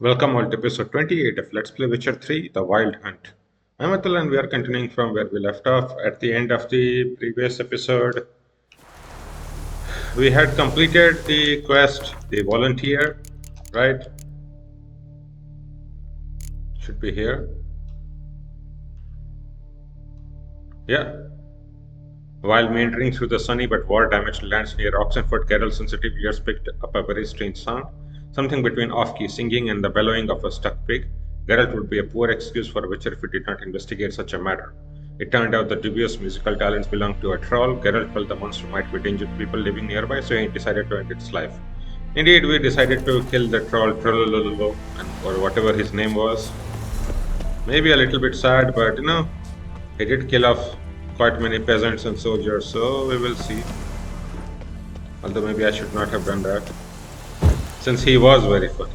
Welcome all to episode 28 of Let's Play Witcher 3 The Wild Hunt. I'm Atul and we are continuing from where we left off. At the end of the previous episode, we had completed the quest, the volunteer, right? Should be here. Yeah. While meandering through the sunny but war-damaged lands near Oxenford, Geralt's sensitive ears picked up a very strange sound, something between off-key singing and the bellowing of a stuck pig. Geralt would be a poor excuse for a Witcher if he did not investigate such a matter. It turned out the dubious musical talents belonged to a troll. Geralt felt the monster might be dangerous to people living nearby, so he decided to end its life. Indeed, we decided to kill the troll, Trollololo, or whatever his name was. Maybe a little bit sad, but he did kill off quite many peasants and soldiers, so we will see. Although maybe I should not have done that, since he was very funny.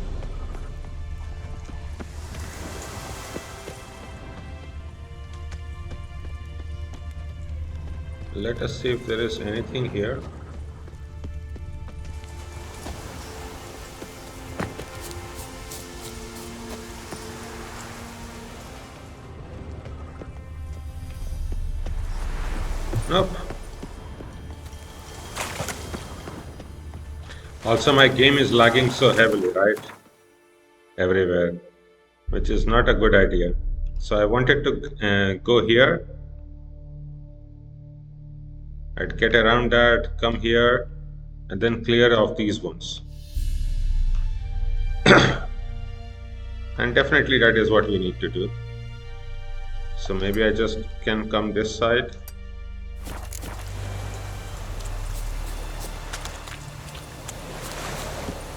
Let us see if there is anything here. Nope. Also, my game is lagging so heavily, right? Everywhere, which is not a good idea. So I wanted to go here. I'd get around that, come here, and then clear off these ones. And definitely that is what we need to do. So maybe I just can come this side.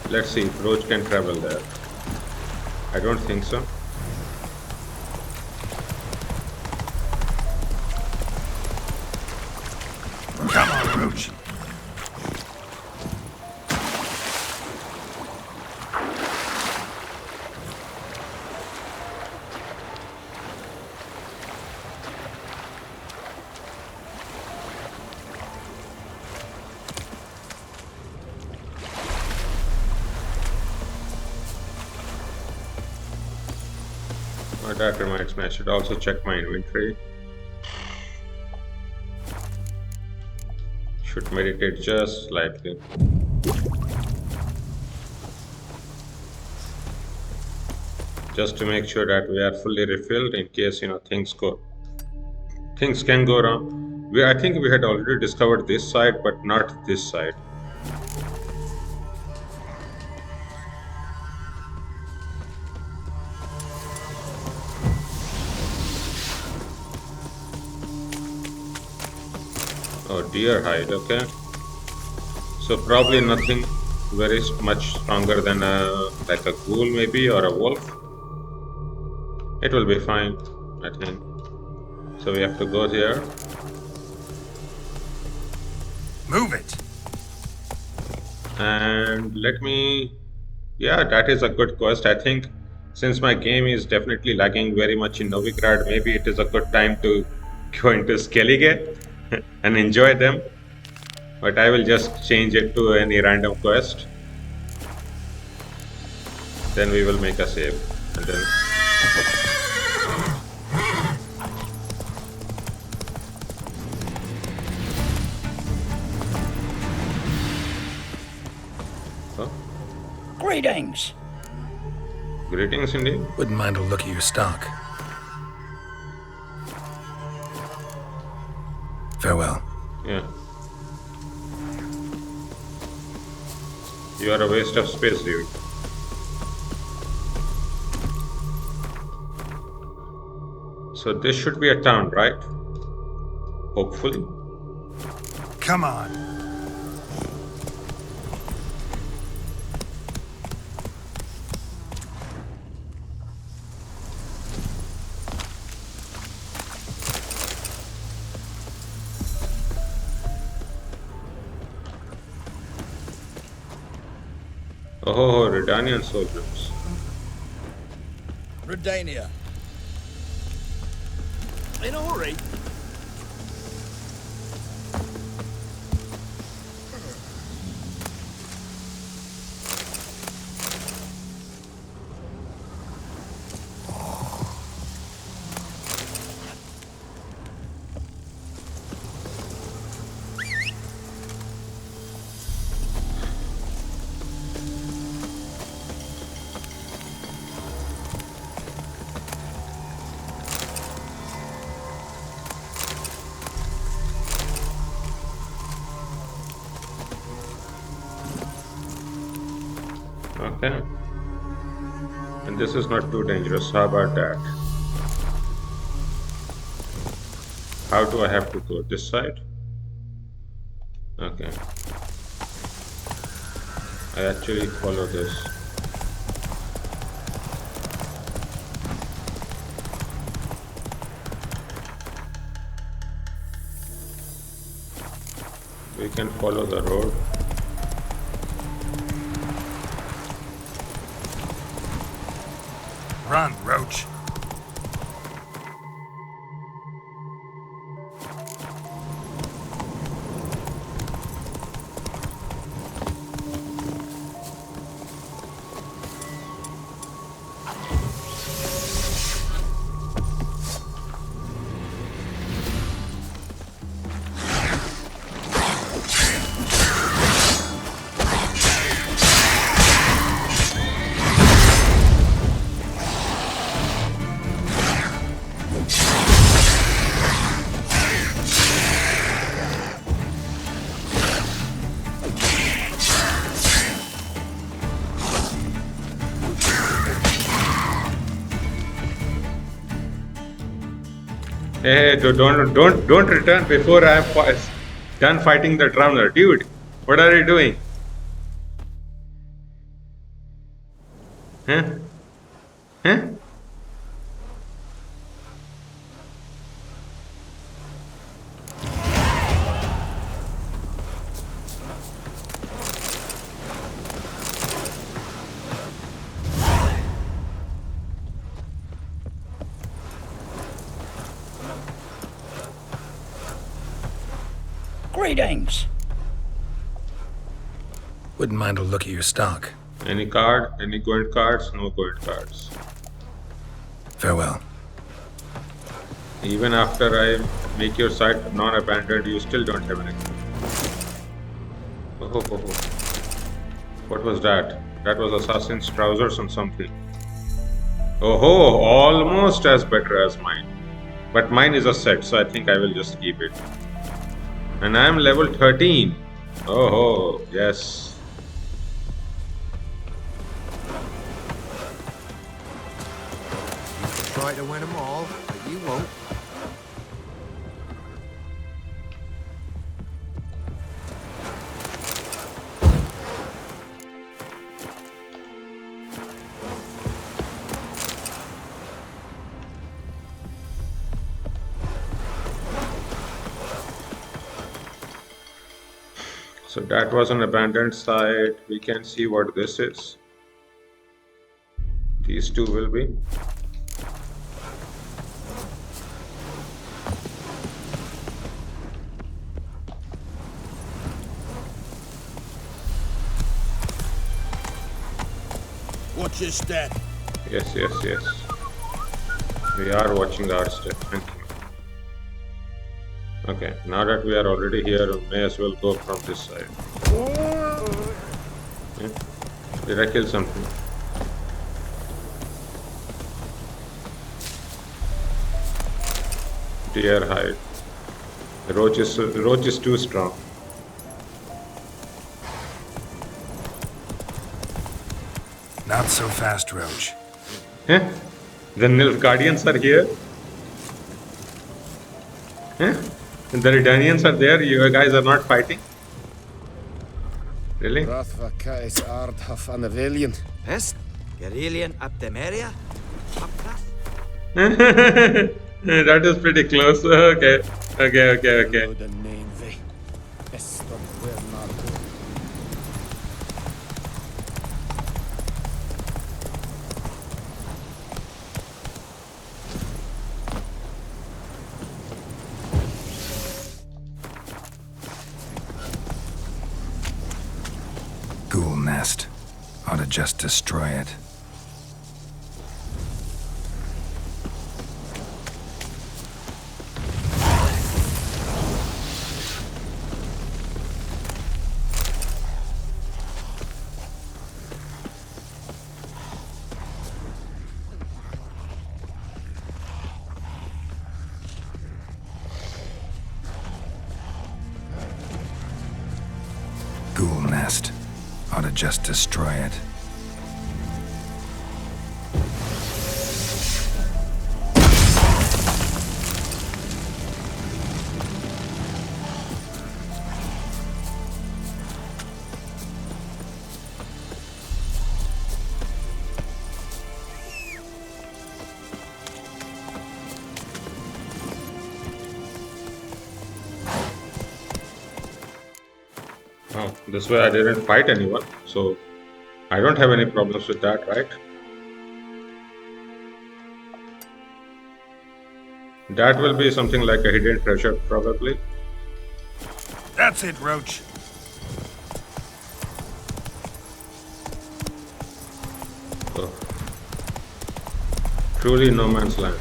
Let's see if Roach can travel there. I don't think so. Come on, Roach. Oh, that reminds me, I should also check my inventory. Should meditate just slightly. Just to make sure that we are fully refilled in case things can go wrong. I think we had already discovered this side, but not this side. Oh, deer hide, okay. So probably nothing very much stronger than like a ghoul maybe, or a wolf. It will be fine, I think. So we have to go here. Move it. And yeah, that is a good quest. I think since my game is definitely lagging very much in Novigrad, maybe it is a good time to go into Skellige and enjoy them. But I will just change it to any random quest. Then we will make a save. And then Greetings. greetings indeed. Wouldn't mind a look at your stock. Farewell. Yeah. You are a waste of space, dude. So this should be a town, right? Hopefully. Come on. Oh, Redanian soldiers. Redania. In a hurry. Okay. And this is not too dangerous. How about that? How do I have to go? This side? Okay. I actually follow this. We can follow the road. Run, Roach. Hey, don't return before I am done fighting the drowner, dude. What are you doing? Huh? Huh? Greetings. Wouldn't mind a look at your stock. Any card? Any Gwent cards? No Gwent cards. Farewell. Even after I make your site non-abandoned, you still don't have anything. Oh. What was that? That was Assassin's trousers and something. Oh, almost as better as mine. But mine is a set, so I think I will just keep it. And I am level 13. Oh, yes. You can try to win them all, but you won't. So that was an abandoned site. We can see what this is. These two will be. Watch your step. Yes. We are watching our step. Thank you. Okay, now that we are already here, we may as well go from this side. Yeah. Did I kill something? Deer hide. The roach is too strong. Not so fast, Roach. Huh? The Nilf Guardians are here? Huh? The Redanians are there, you guys are not fighting? Really? Rathvakais Ardhaf Anavilian. Est? Gerilian Abdemeria? Abras? That is pretty close. Okay. The name ve. Eston Wernardo. Ghoul nest. Ought to just destroy it. Ghoul nest. Ought to just destroy it. This way I didn't fight anyone, so I don't have any problems with that, right? That will be something like a hidden treasure, probably. That's it, Roach. So, truly no man's land.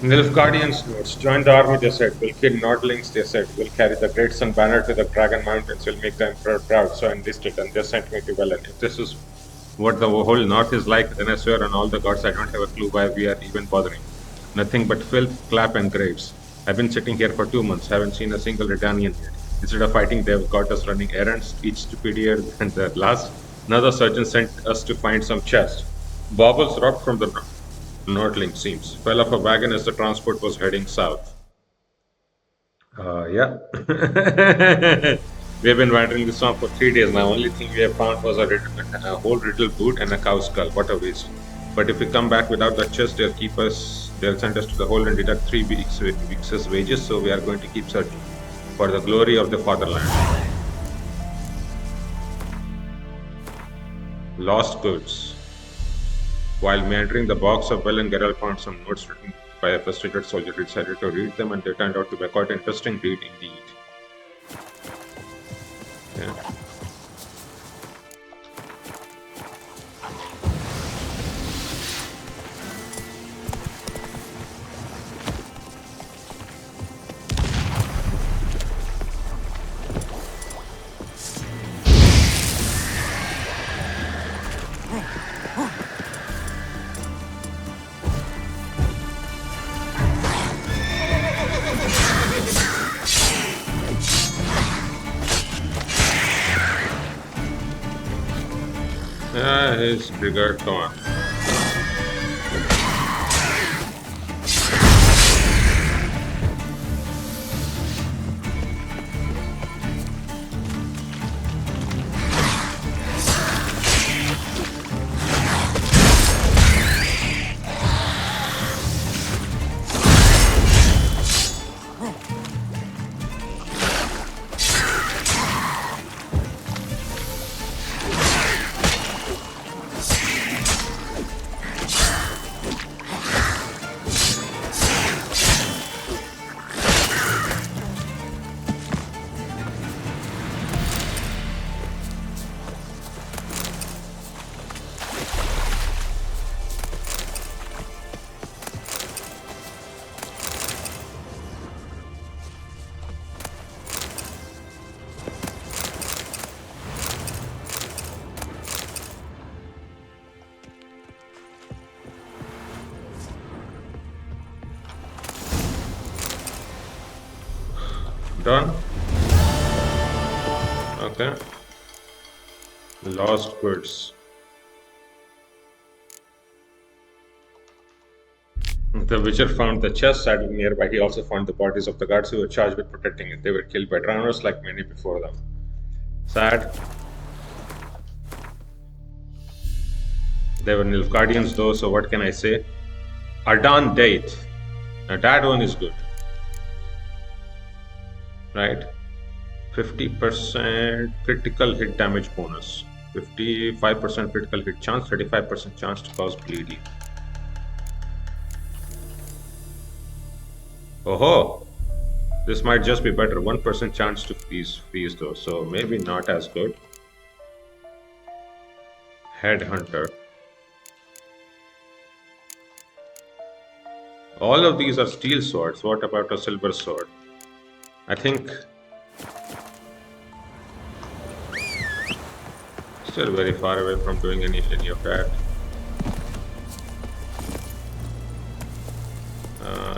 Nilfgaardians notes, join the army, they said. We'll kill Nordlings, they said. We'll carry the Great Sun banner to the Dragon Mountains. We'll make the Emperor proud. So I enlisted, and they sent me to Velen. If this is what the whole north is like, then I swear on all the gods I don't have a clue why we are even bothering. Nothing but filth, clap, and graves. I've been sitting here for 2 months, haven't seen a single Redanian yet. Instead of fighting, they've got us running errands, each stupider than the last. Another surgeon sent us to find some chest. Baubles rocked from the Nordling seems. Fell off a wagon as the transport was heading south. Yeah. We have been wandering this swamp for 3 days now. Only thing we have found was a whole riddle boot and a cow skull. What a waste. But if we come back without that chest, they'll send us to the hole and deduct 3 weeks' wages, so we are going to keep searching for the glory of the fatherland. Lost goods. While meandering the bogs of Well and Geralt found some notes written by a frustrated soldier. He decided to read them, and they turned out to be a quite interesting read indeed. Yeah. His trigger, come on. Done. Okay. Lost goods. The Witcher found the chest saddle nearby. He also found the bodies of the guards who were charged with protecting it. They were killed by drowners like many before them. Sad. They were Nilfgaardians though, so what can I say? Ardan Date. Now that one is good. Right? 50% critical hit damage bonus. 55% critical hit chance, 35% chance to cause bleeding. Oh, this might just be better. 1% chance to freeze though, so maybe not as good. Headhunter. All of these are steel swords. What about a silver sword? I think still very far away from doing any of that.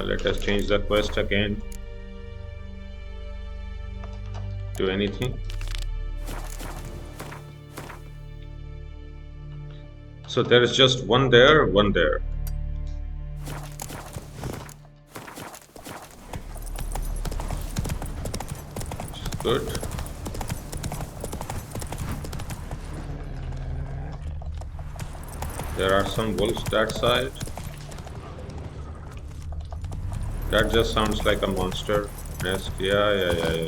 Let us change the quest again to anything. So there is just one there, one there. good. There are some wolves that side. That just sounds like a monster nest. Yeah.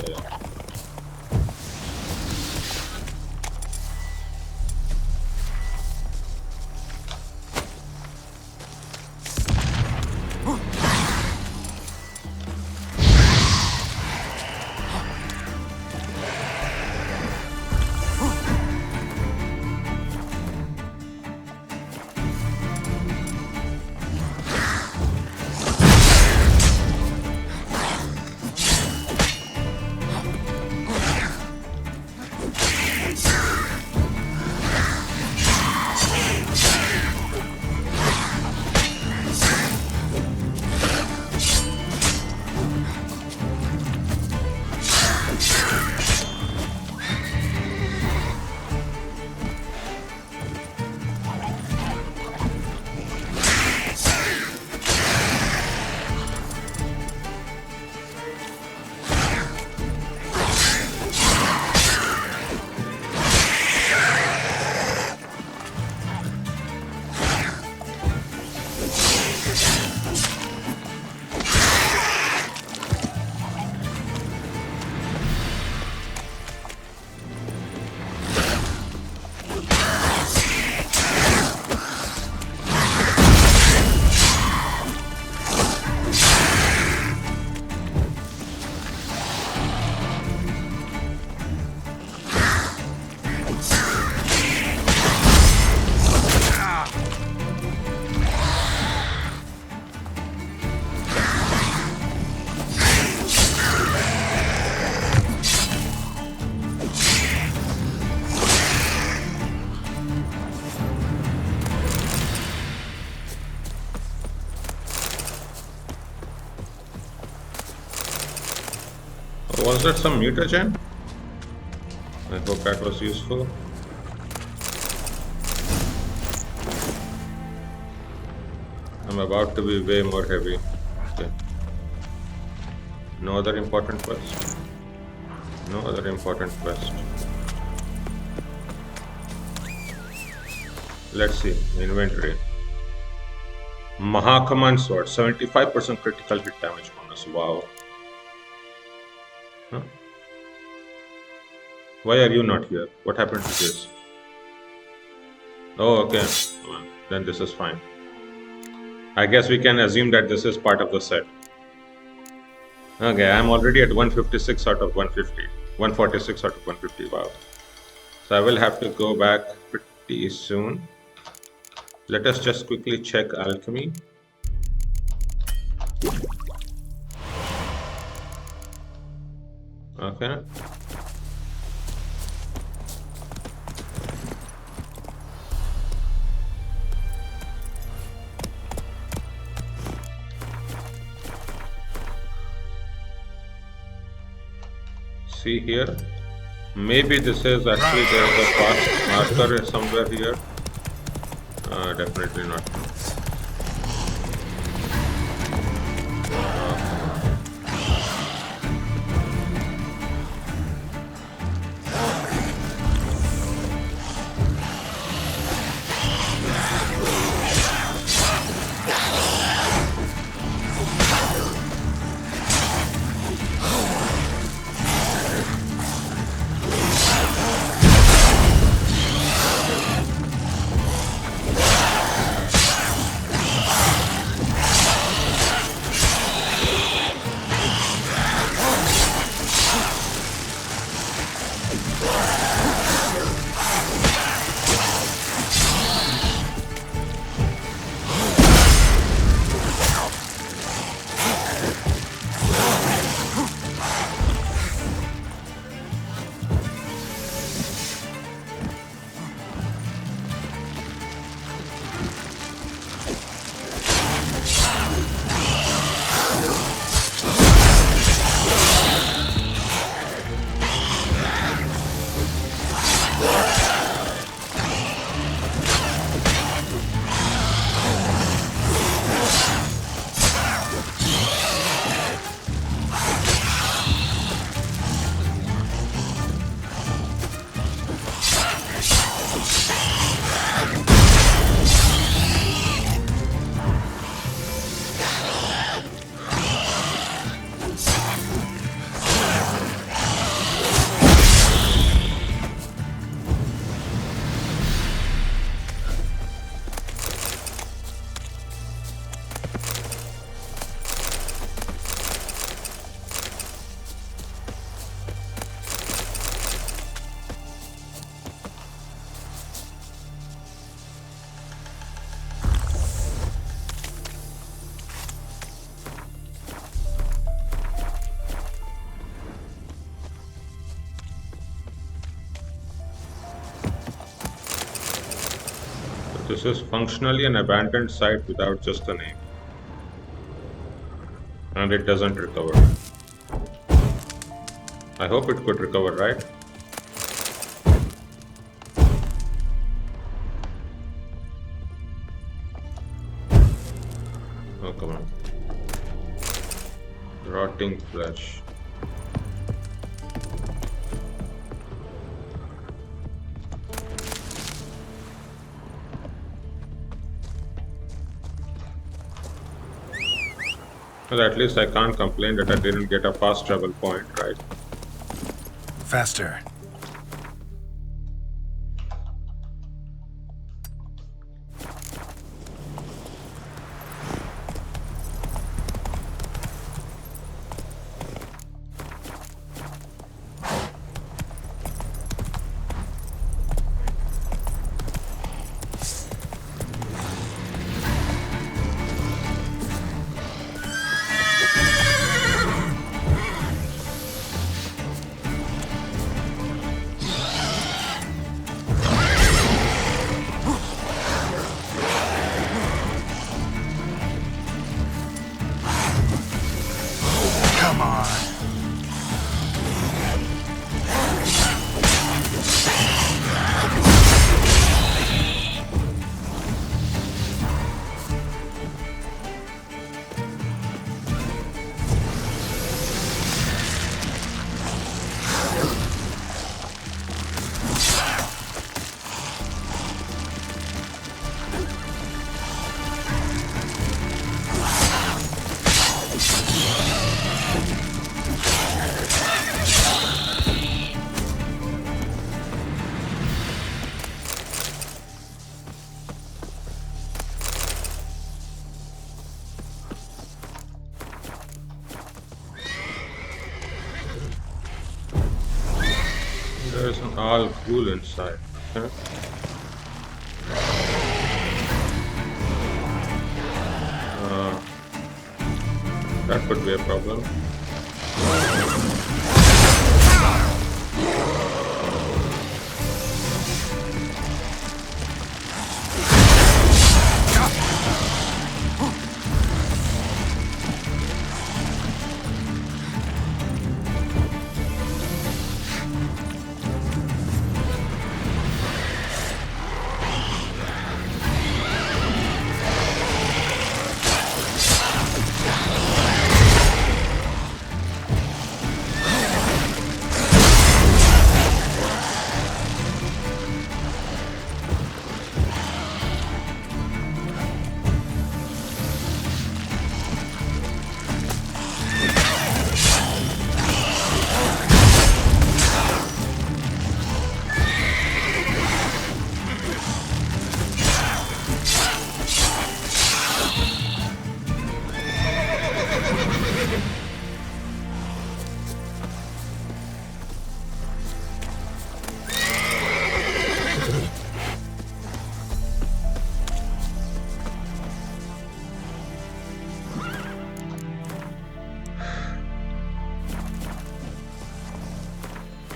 Was that some mutagen? I hope that was useful. I'm about to be way more heavy. Okay. No other important quest. No other important quest. Let's see. Inventory. Mahacommand sword. 75% critical hit damage bonus. Wow. Huh? Why are you not here? What happened to this? Oh, okay. Well, then this is fine. I guess we can assume that this is part of the set. Okay, I'm already at 156 out of 150. 146 out of 150. Wow. So I will have to go back pretty soon. Let us just quickly check alchemy. Okay. See here. Maybe this is actually there's a fast marker somewhere here. Definitely not. This is functionally an abandoned site without just a name. And it doesn't recover. I hope it could recover, right? Oh, come on. Rotting flesh. Well, at least I can't complain that I didn't get a fast travel point, right? Faster. Come on. There's an Alghoul inside. Huh? That could be a problem.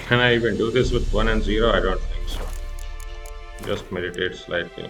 Can I even do this with 1 and 0? I don't think so. Just meditate slightly.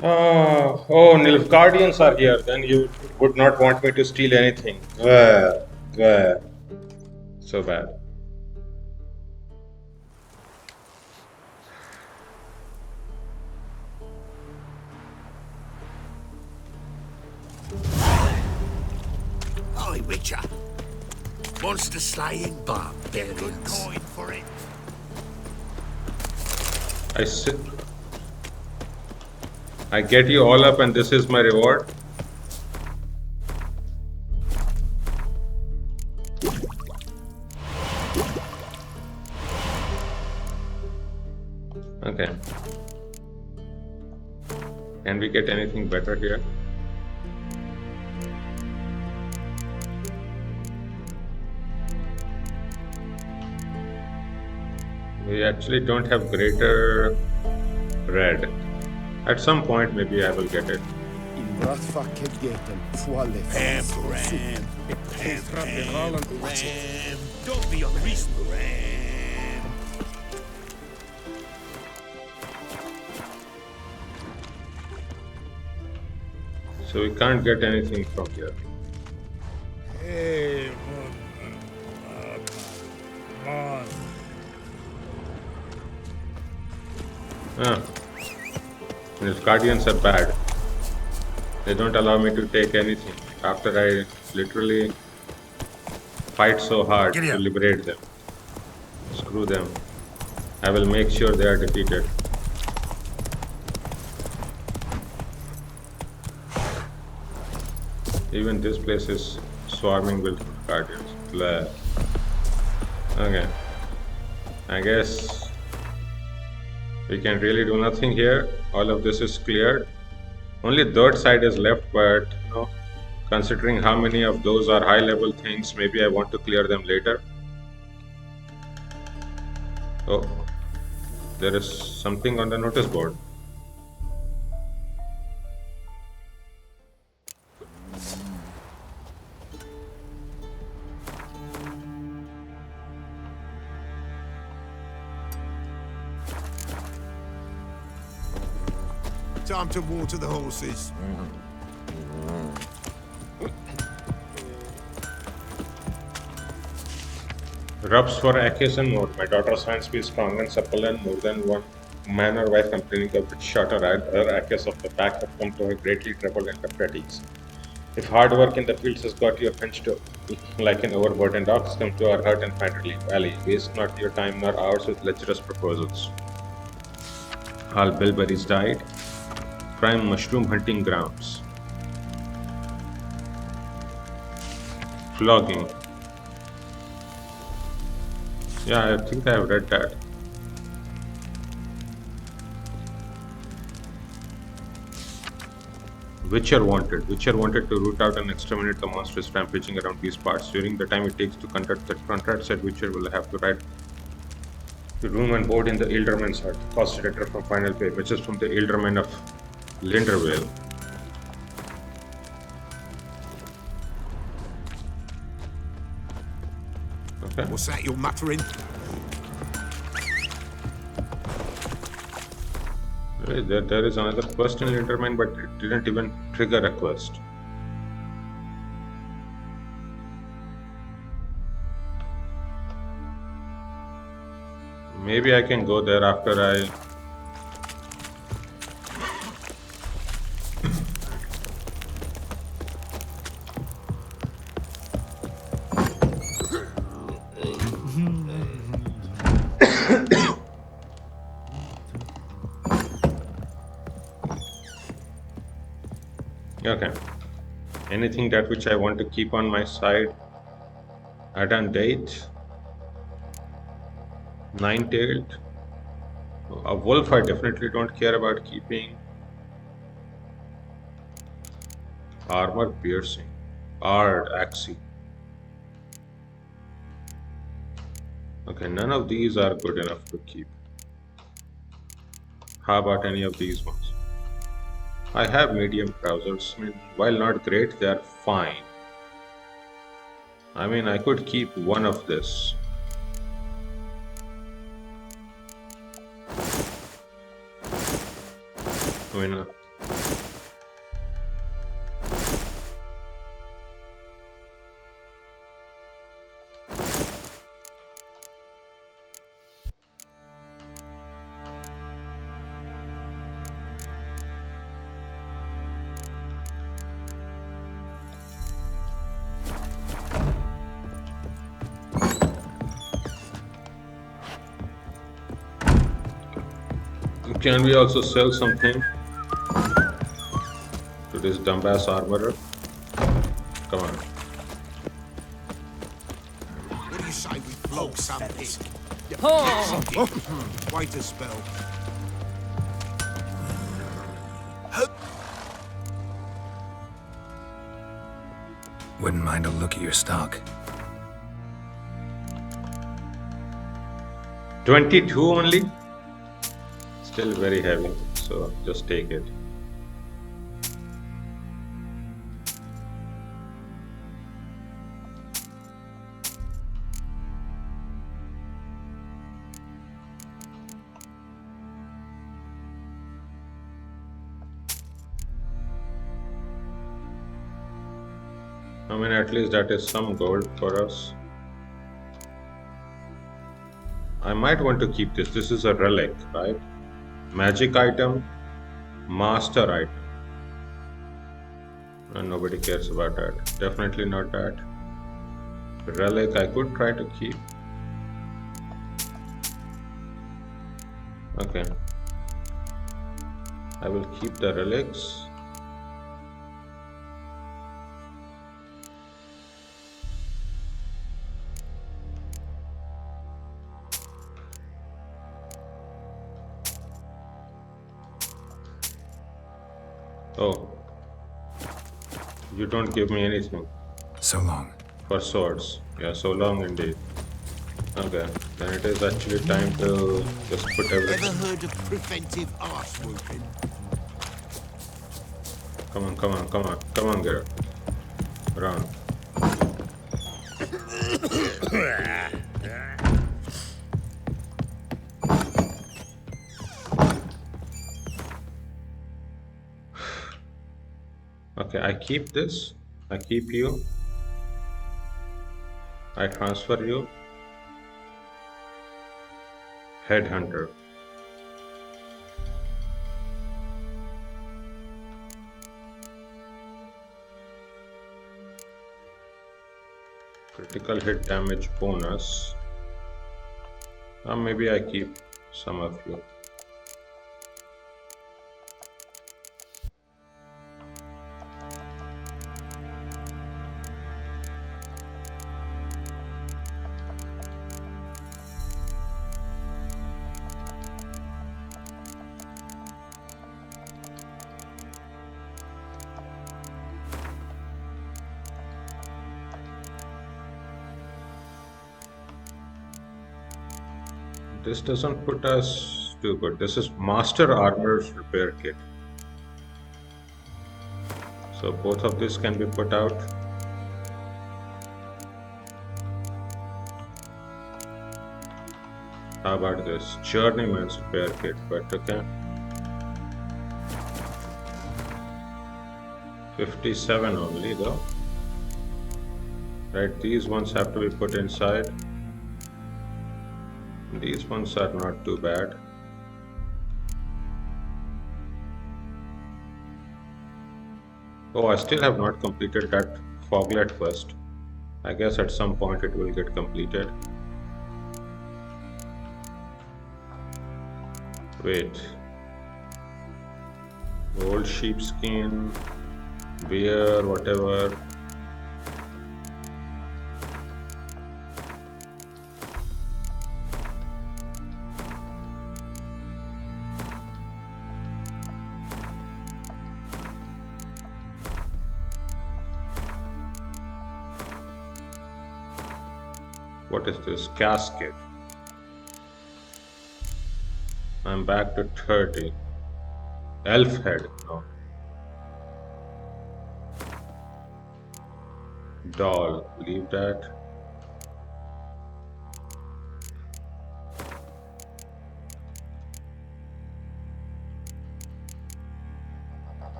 Oh, Nilfgaardians are here. Then you would not want me to steal anything. Gwent. So bad. Oi, Witcher. Monster slaying barbarians. Good coin for it. I sit. I get you all up, and this is my reward. Okay. Can we get anything better here? We actually don't have greater red. At some point, maybe I will get it. Don't be unreasonable. So we can't get anything from here. Ah. These guardians are bad. They don't allow me to take anything after I literally fight so hard to liberate them. Screw them. I will make sure they are defeated. Even this place is swarming with guardians. Blah. Okay. I guess we can really do nothing here. All of this is cleared. Only third side is left, but you know, considering how many of those are high level things, maybe I want to clear them later. Oh, there is something on the notice board. Time to water the horses. Rubs for Akis and more. My daughter's hands be strong and supple, and more than one man or wife complaining of its shorter her Akis of the pack have come to her greatly troubled and fatigue. If hard work in the fields has got you hunched like an overburdened ox, come to our hut and find relief. Valley, waste not your time nor ours with lecherous proposals. All bilberries died. Prime mushroom hunting grounds. Flogging. Yeah, I think I have read that. Witcher wanted. Witcher wanted to root out and exterminate the monsters rampaging around these parts. During the time it takes to conduct that contract, said Witcher will have to ride the room and board in the Elderman's hut. Cost letter from Final Pay, which is from the Elderman of Lindervale. Okay. What's that you're muttering? There is another quest in Linderman, but it didn't even trigger a quest. Maybe I can go there after I... Okay. Anything that which I want to keep on my side. Add date. Nine-tailed. A wolf I definitely don't care about keeping. Armor piercing. Ard axi. Okay, none of these are good enough to keep. How about any of these ones? I have medium trousers. I mean, while not great, they are fine. I mean, I could keep one of this. I mean, Can we also sell something to this dumbass armorer? Come on. What do you say we flog some pig? Wait a spell. Wouldn't mind a look at your stock. 22 only? Still very heavy, so just take it. I mean, at least that is some gold for us. I might want to keep this. This is a relic, right? Magic item, master item. And nobody cares about that. Definitely not that. Relic, I could try to keep. Okay. I will keep the relics. Oh, you don't give me anything So long. for swords. Yeah, so long indeed. Okay, then it is actually time to just put Ever everything. heard of preventive arse whooping? Come on, come on, come on, come on, Garrett. Run. Okay, I keep this. I keep you. I transfer you. Headhunter. Critical hit damage bonus. Maybe I keep some of you. This doesn't put us too good. This is Master Armor's Repair Kit. So both of these can be put out. How about this? Journeyman's Repair Kit, but okay. 57 only though. Right, these ones have to be put inside. These ones are not too bad. Oh, I still have not completed that Foglet quest. I guess at some point it will get completed. Wait. Old sheepskin, beer, whatever. What is this? Casket. I'm back to 30. Elf head. No. Doll. Leave that.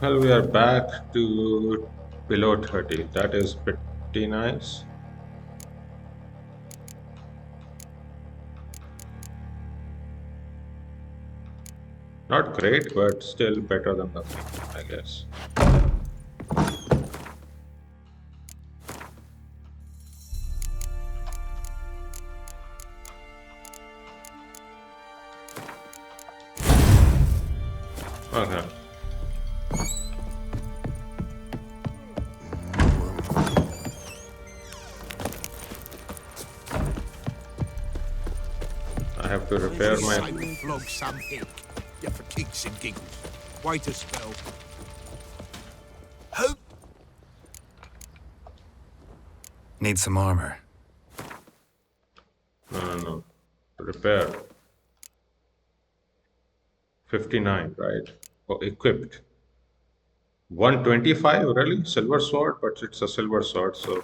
Well, we are back to below 30. That is pretty nice. Not great, but still better than nothing, I guess. have to repair my... Simon flog Sam Hick. Yeah, for kicks and giggles. Wait a spell. Who? Need some armor. No. Repair. 59, right? Oh, equipped. 125, really? Silver sword? But it's a silver sword, so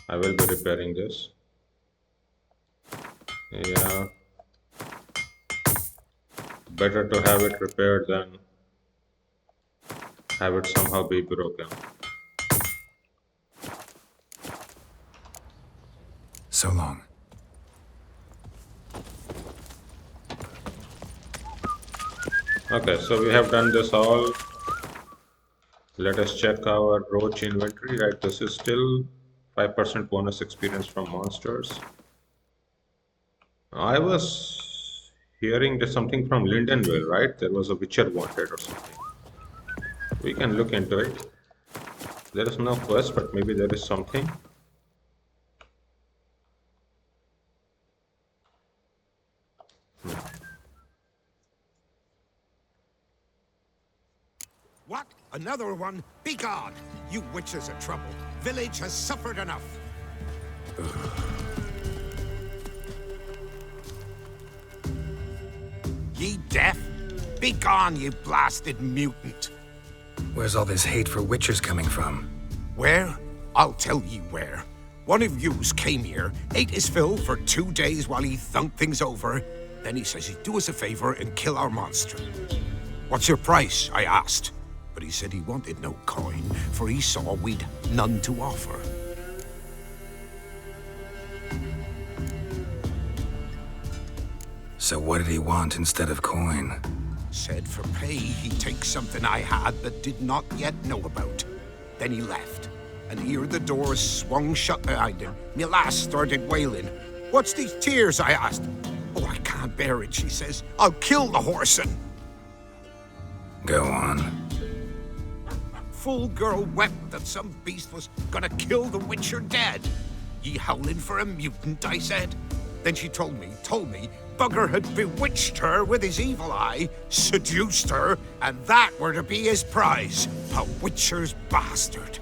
I will be repairing this. Yeah. Better to have it repaired than have it somehow be broken. So long. Okay, so we have done this all. Let us check our roach inventory. Right, this is still 5% bonus experience from monsters. I was hearing there's something from Lindenville, right? There was a Witcher wanted or something. We can look into it. There is no quest, but maybe there is something. What? Another one? Begone! You witches of trouble. Village has suffered enough. Ye deaf? Begone, you blasted mutant. Where's all this hate for witchers coming from? Where? I'll tell ye where. One of yous came here, ate his fill for 2 days while he thunked things over. Then he says he'd do us a favor and kill our monster. What's your price? I asked. But he said he wanted no coin, for he saw we'd none to offer. So what did he want instead of coin? Said for pay he'd take something I had but did not yet know about. Then he left, and here the doors swung shut behind him. Me lass started wailing. What's these tears? I asked. Oh, I can't bear it, she says. I'll kill the whoreson. Go on. Full girl wept that some beast was gonna kill the witcher dead. Ye howling for a mutant, I said. Then she told me, bugger had bewitched her with his evil eye, seduced her, and that were to be his prize. A witcher's bastard.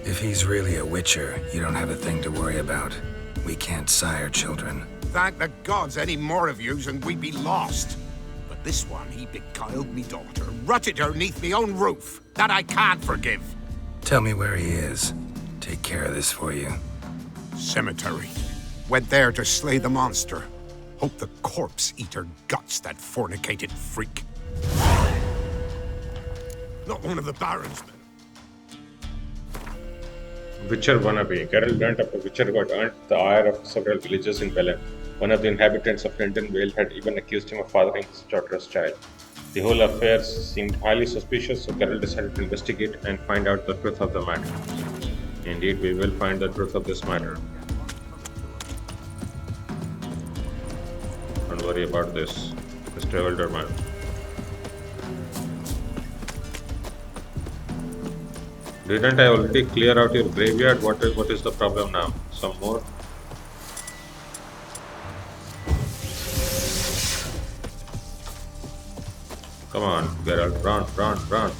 If he's really a witcher, you don't have a thing to worry about. We can't sire children. Thank the gods any more of yous and we'd be lost. But this one, he beguiled me daughter, rutted her neath me own roof. That I can't forgive. Tell me where he is. Take care of this for you. Cemetery. Went there to slay the monster. Hope the corpse eater guts that fornicated freak. Not one of the barons, men. Witcher Wannabe. Geralt learnt of a Witcher got earned the ire of several villages in Belen. One of the inhabitants of Lindenvale had even accused him of fathering his daughter's child. The whole affair seemed highly suspicious, so Geralt decided to investigate and find out the truth of the matter. Indeed, we will find the truth of this matter. Don't worry about this, Mr. Elderman. Didn't I already clear out your graveyard? What is the problem now? Some more? Come on, Geralt, run.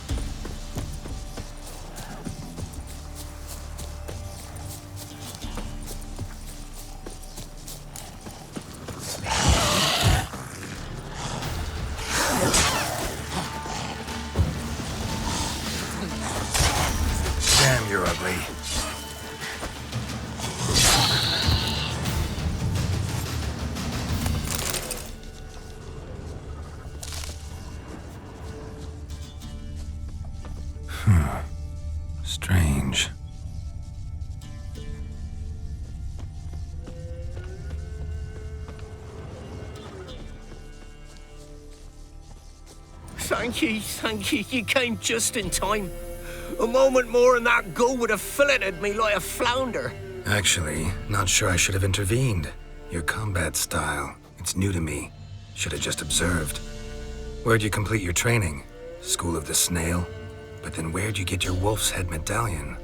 Damn, you're ugly. Strange. Thank you, you came just in time. A moment more and that ghoul would have filleted me like a flounder. Actually, not sure I should have intervened. Your combat style, it's new to me. Should have just observed. Where'd you complete your training? School of the Snail. But then where'd you get your wolf's head medallion?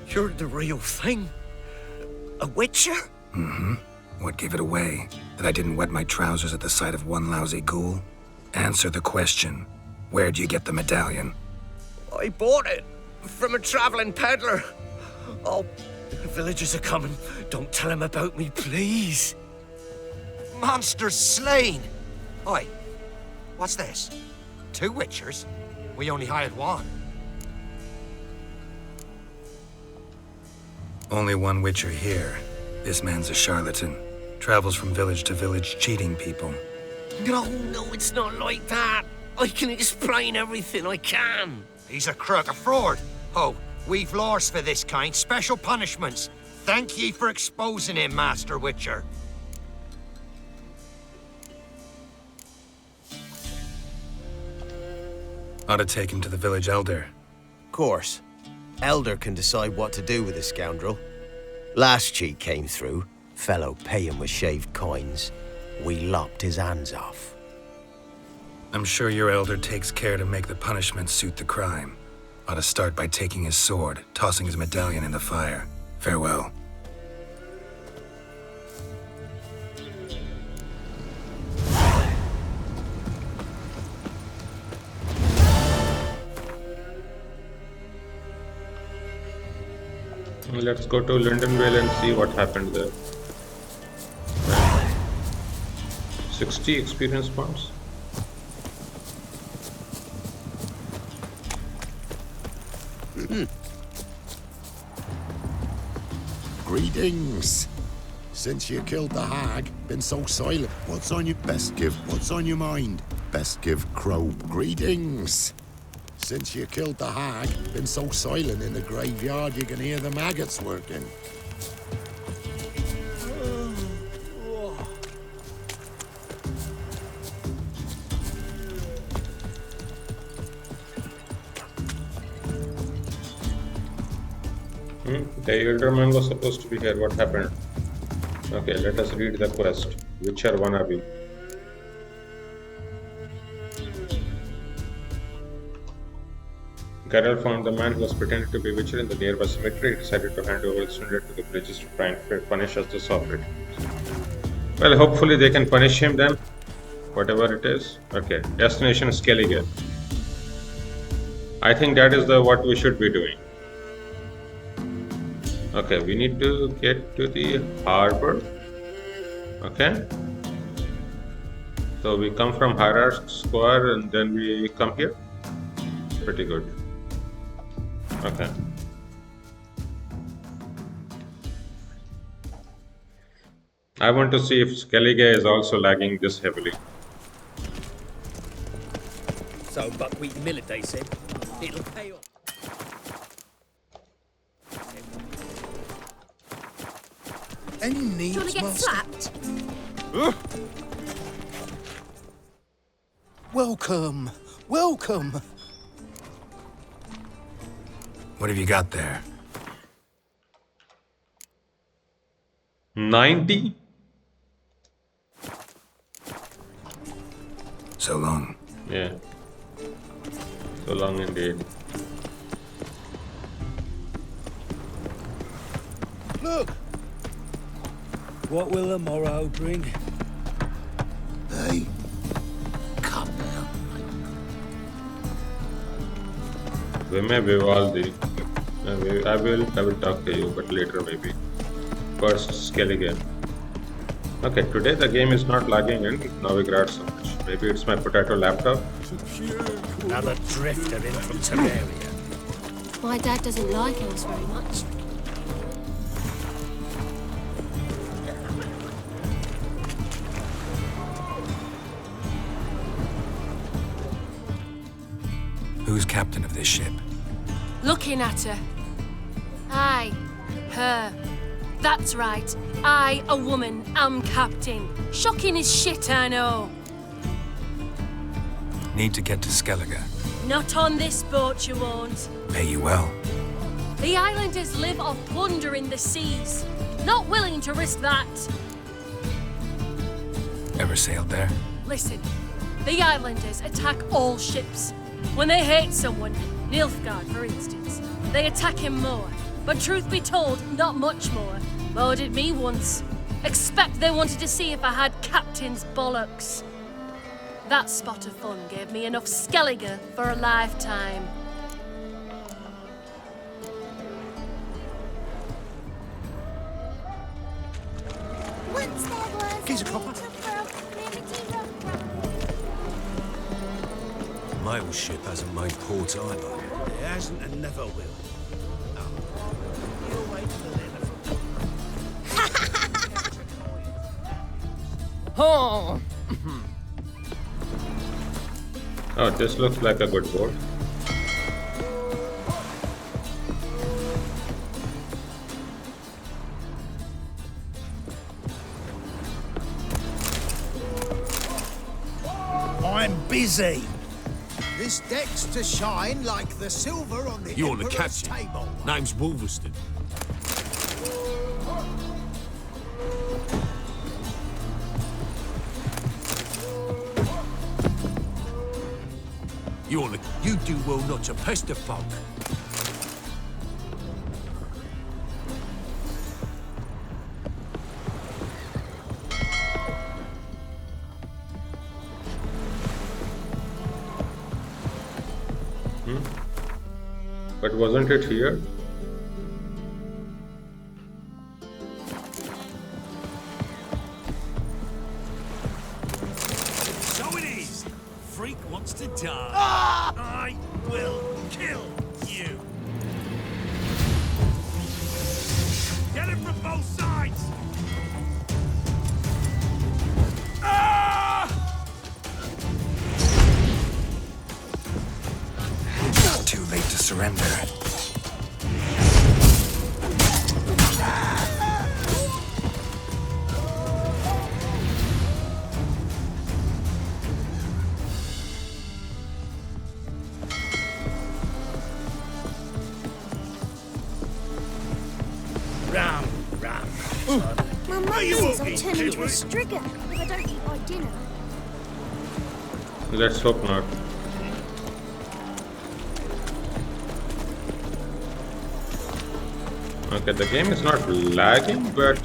You're the real thing? A witcher? Mm-hmm. What gave it away? That I didn't wet my trousers at the sight of one lousy ghoul? Answer the question. Where'd you get the medallion? I bought it from a traveling peddler. Oh, the villagers are coming. Don't tell them about me, please. Monsters slain! Oi, what's this? 2 witchers? We only hired one. Only one witcher here. This man's a charlatan. Travels from village to village cheating people. No, it's not like that. I can explain everything I can. He's a crook, a fraud. Oh, we've laws for this kind, special punishments. Thank ye for exposing him, Master Witcher. Ought to take him to the village elder. Course. Elder can decide what to do with the scoundrel. Last cheat came through. Fellow pay him with shaved coins. We lopped his hands off. I'm sure your elder takes care to make the punishment suit the crime. Ought to start by taking his sword, tossing his medallion in the fire. Farewell. Let's go to Lindenvale and see what happened there. 60 experience points. Greetings. Since you killed the hag, been so silent. What's on your best give? What's on your mind? Best give crow. Greetings. Since you killed the hag, been so silent in the graveyard you can hear the maggots working. The Elderman was supposed to be here. What happened? Okay, let us read the quest. Witcher Wannabe. Geralt found the man who was pretending to be Witcher in the nearby cemetery. He decided to hand over the cylinder to the villagers to try and punish us the sovereign. Well, hopefully they can punish him then. Whatever it is. Okay, destination Skellige. I think that is what we should be doing. Okay, we need to get to the harbor. Okay. So we come from Hierarch Square and then we come here. Pretty good. Okay. I want to see if Skellige is also lagging this heavily. So buckwheat millet, they said. It'll pay off. Any Do you needs, want to get Master? slapped? Welcome, welcome. What have you got there? 90? So long. Yeah. So long indeed. Look, What will the morrow bring? hey, come now. We may Vivaldi. I will talk to you, but later maybe. First, Skellige. Okay, today the game is not lagging in Novigrad so much. Maybe it's my potato laptop. Another drifter in from Temeria. My dad doesn't like us very much. Who's captain of this ship? Looking at her. Aye, her. That's right. I, a woman, am captain. Shocking as shit, I know. Need to get to Skellige. Not on this boat, you won't. Pay you well. The islanders live off plunder in the seas. Not willing to risk that. Ever sailed there? Listen, the islanders attack all ships. When they hate someone, Nilfgaard for instance, they attack him more. But truth be told, not much more. Mo did me once. Expect they wanted to see if I had captain's bollocks. That spot of fun gave me enough Skelliger for a lifetime. Once there was Here's a copper. Mail ship hasn't made port either. It hasn't and never will. You'll wait for the letter Oh! Oh, this looks like a good board. I'm busy. This deck's to shine like the silver on the You're the Emperor's captain. table. Name's Wolverston. You do well not to pester folk. But wasn't it here? So it is. Freak wants to die. I will kill you. Get it from both sides. Not too late to surrender. Ram. My mum you says won't I'll be turn into a killed. strigger if I don't eat my dinner. Let's hope not. Okay, the game is not lagging, but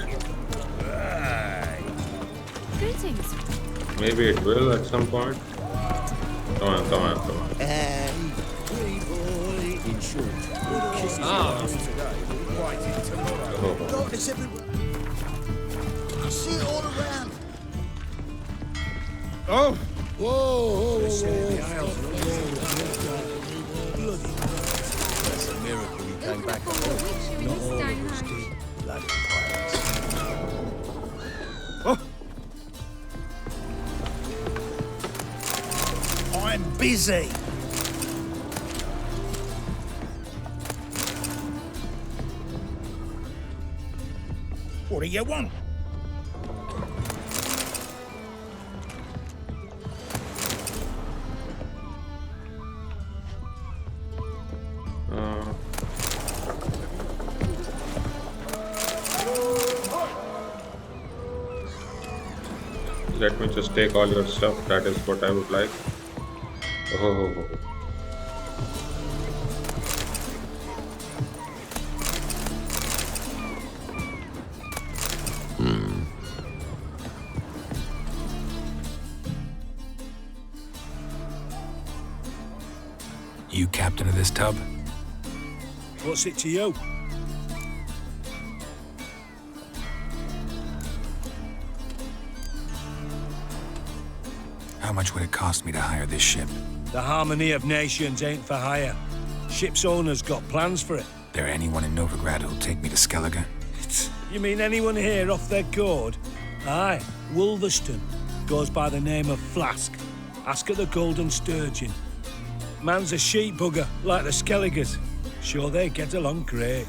Greetings. maybe it will at some point. Come on. Hey, pretty boy. In short, kisses today, biting tomorrow. Oh. Darkness everywhere. I see it all around. Oh! Whoa! They say the Isles are bloody. It's a miracle you came back Looking for a witcher in this stone hut. bloody pirates. I'm busy. What do you want? Let me just take all your stuff. That is what I would like. Oh. You captain of this tub? What's it to you? How much would it cost me to hire this ship? The harmony of nations ain't for hire. Ship's owners got plans for it. There anyone in Novigrad who'll take me to Skellige? You mean anyone here off their gourd? Aye, Wolverston. Goes by the name of Flask. Ask at the Golden Sturgeon. Man's a sheep bugger, like the Skelligers. Sure, they get along great.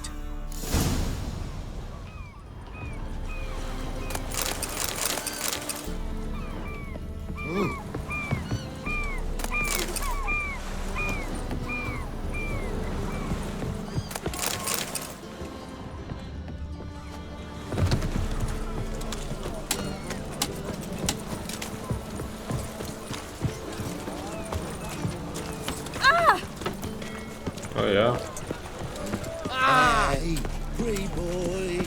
Oh yeah, Hey, free boy.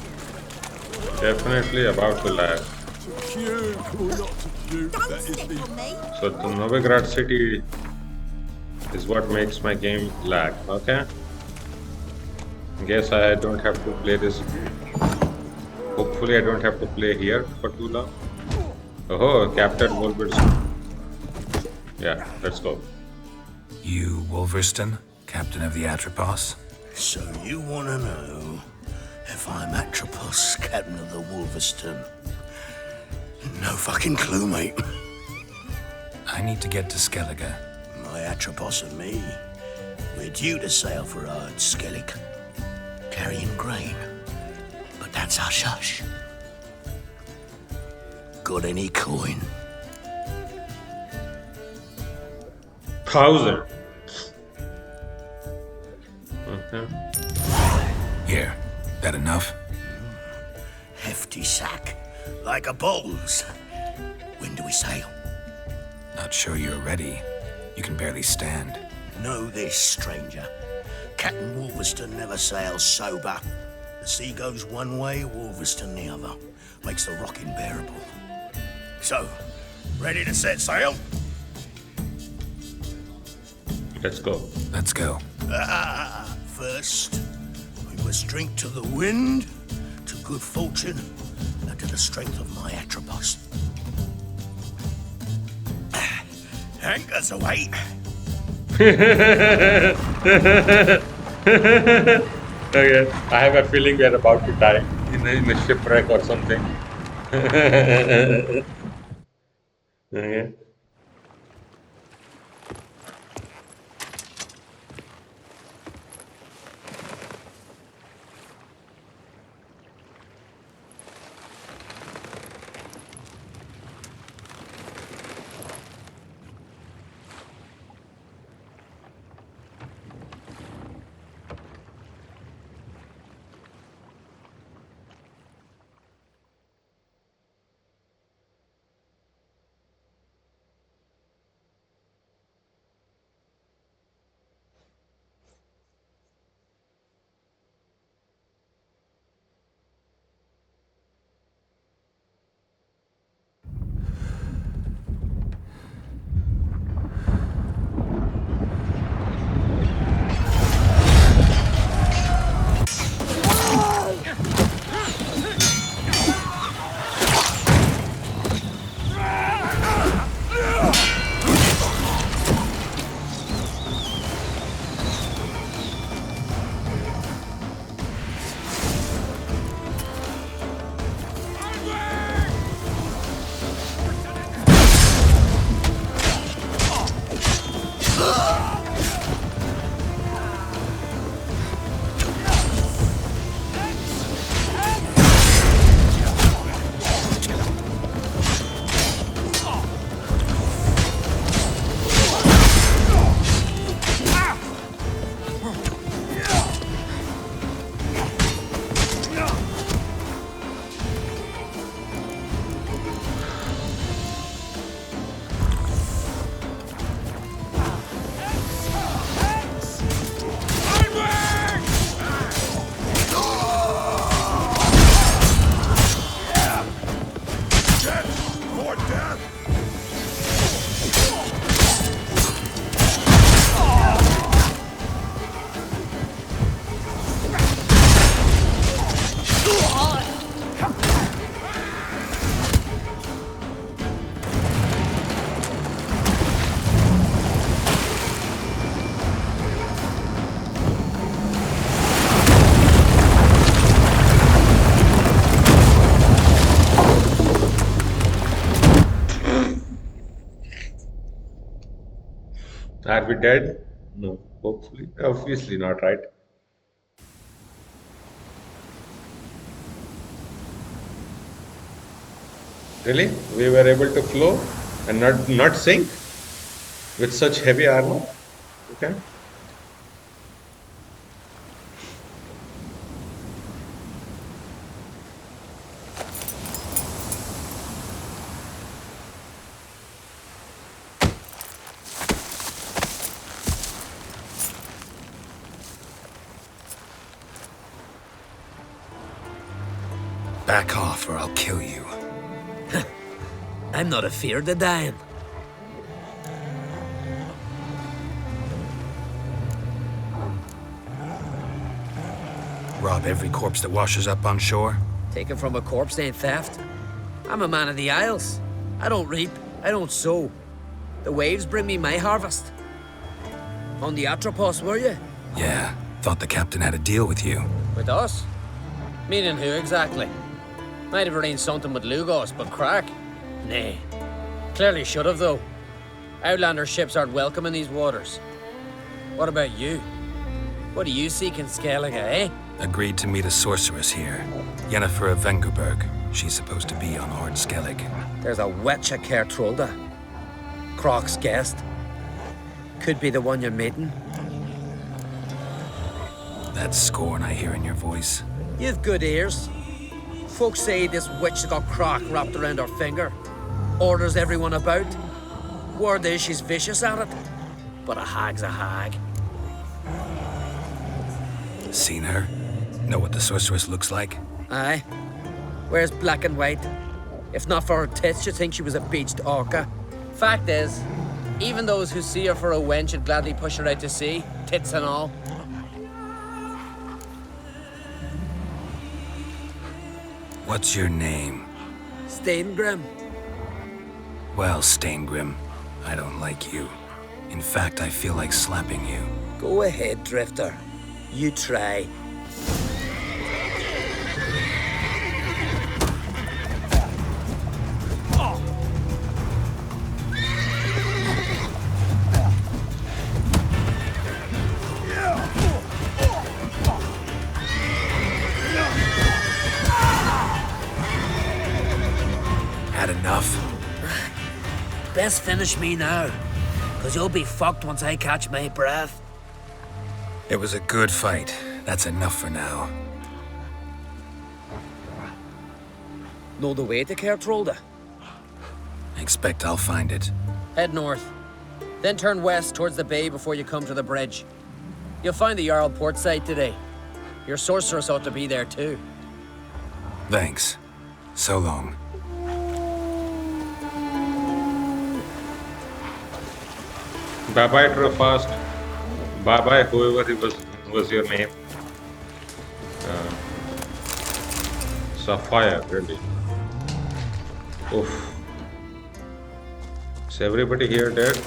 definitely about to lag. Don't step on me. So the Novigrad city is what makes my game lag. Okay. Guess I don't have to play this. Hopefully, I don't have to play here for too long. Oh, Captain Wolverine. Yeah, let's go. You, Wolverston, captain of the Atropos? So you want to know if I'm Atropos, captain of the Wolverston? No fucking clue, mate. I need to get to Skellige. My Atropos and me, we're due to sail for our Skellige, carrying grain. But that's hush-hush. Got any coin? 1,000. Okay. Here, that enough? Hefty sack, like a bull's. When do we sail? Not sure you're ready. You can barely stand. Know this, stranger. Captain Wolverston never sails sober. The sea goes one way, Wolverston the other. Makes the rocking bearable. So, ready to set sail? Let's go. Let's go. First, we must drink to the wind, to good fortune, and to the strength of my Atropos. Anchors away. Okay, I have a feeling we are about to die in a shipwreck or something. Okay. Are we dead? No, hopefully. Obviously not, right? Really? We were able to flow and not sink with such heavy armor? Okay. Back off or I'll kill you. I'm not afeard of dying. Rob every corpse that washes up on shore? Taken from a corpse ain't theft. I'm a man of the Isles. I don't reap, I don't sow. The waves bring me my harvest. On the Atropos, were you? Yeah, thought the captain had a deal with you. With us? Meaning who exactly? Might have arranged something with Lugos, but crack? Nay. Clearly should have, though. Outlander ships aren't welcome in these waters. What about you? What do you seek in Skellige, eh? Agreed to meet a sorceress here. Yennefer of Vengerberg. She's supposed to be on Ord Skellig. There's a witch at Kaer Trolde. Croc's guest. Could be the one you're meeting. That scorn I hear in your voice. You've good ears. Folks say this witch got Croc wrapped around her finger. Orders everyone about. Word is she's vicious at it. But a hag's a hag. Seen her? Know what the sorceress looks like? Aye. Wears black and white. If not for her tits, you'd think she was a beached orca. Fact is, even those who see her for a wench would gladly push her out to sea, tits and all. What's your name? Steingrim. Well, Steingrim, I don't like you. In fact, I feel like slapping you. Go ahead, Drifter. You try. Had enough? Best finish me now, because you'll be fucked once I catch my breath. It was a good fight. That's enough for now. Know the way to Kaer Trolde? Expect I'll find it. Head north, then turn west towards the bay before you come to the bridge. You'll find the Jarl port site today. Your sorceress ought to be there too. Thanks. So long. Bye-bye, Trofast. Bye-bye, whoever he was your name. Sapphire, really. Oof. Is everybody here dead?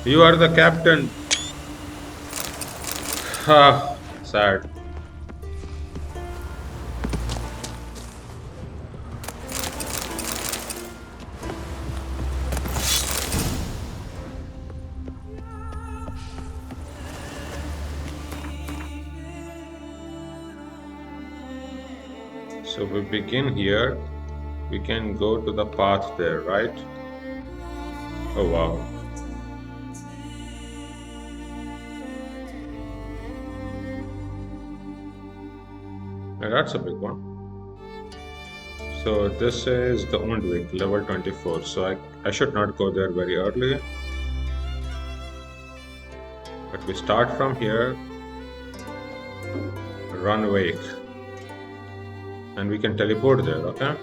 You are the captain. Ah, sad. So we begin here. We can go to the path there, right? Oh wow. That's a big one. So this is the Undvik, level 24. So I should not go there very early. But we start from here. Run wake. And we can teleport there, okay?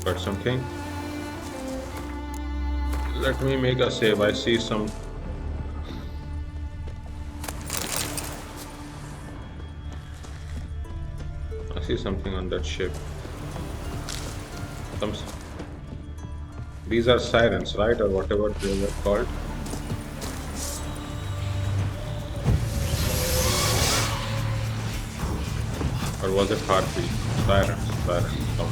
Got something. Let me make a save. I see some. I see something on that ship. These are sirens, right? Or whatever they were called. Or was it heartbeat? Sirens, come on.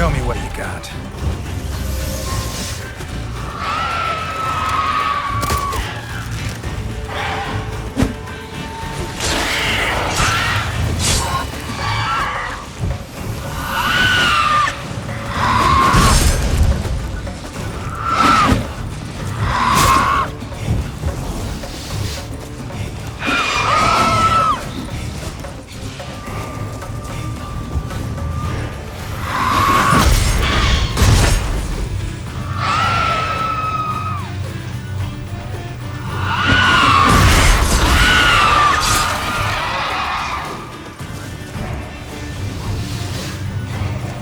Show me what you got.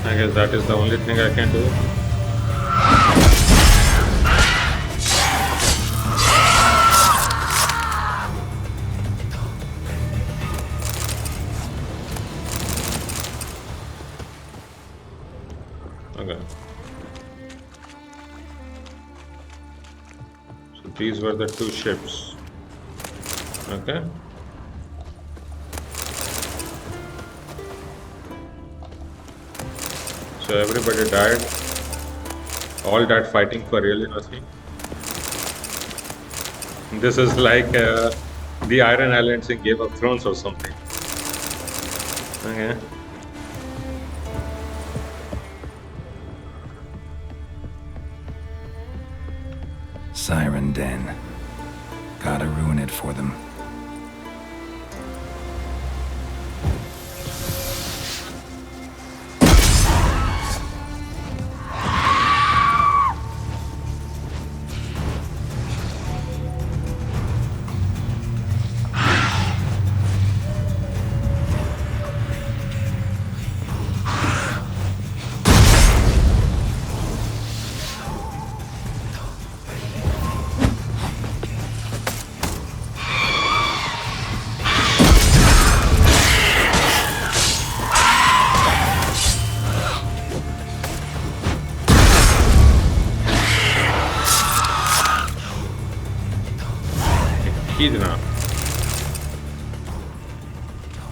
I guess that is the only thing I can do. Okay. So these were the two ships. Okay. So everybody died. All that fighting for really nothing. This is like the Iron Islands in Game of Thrones or something. Okay. Siren Den. Gotta ruin it for them.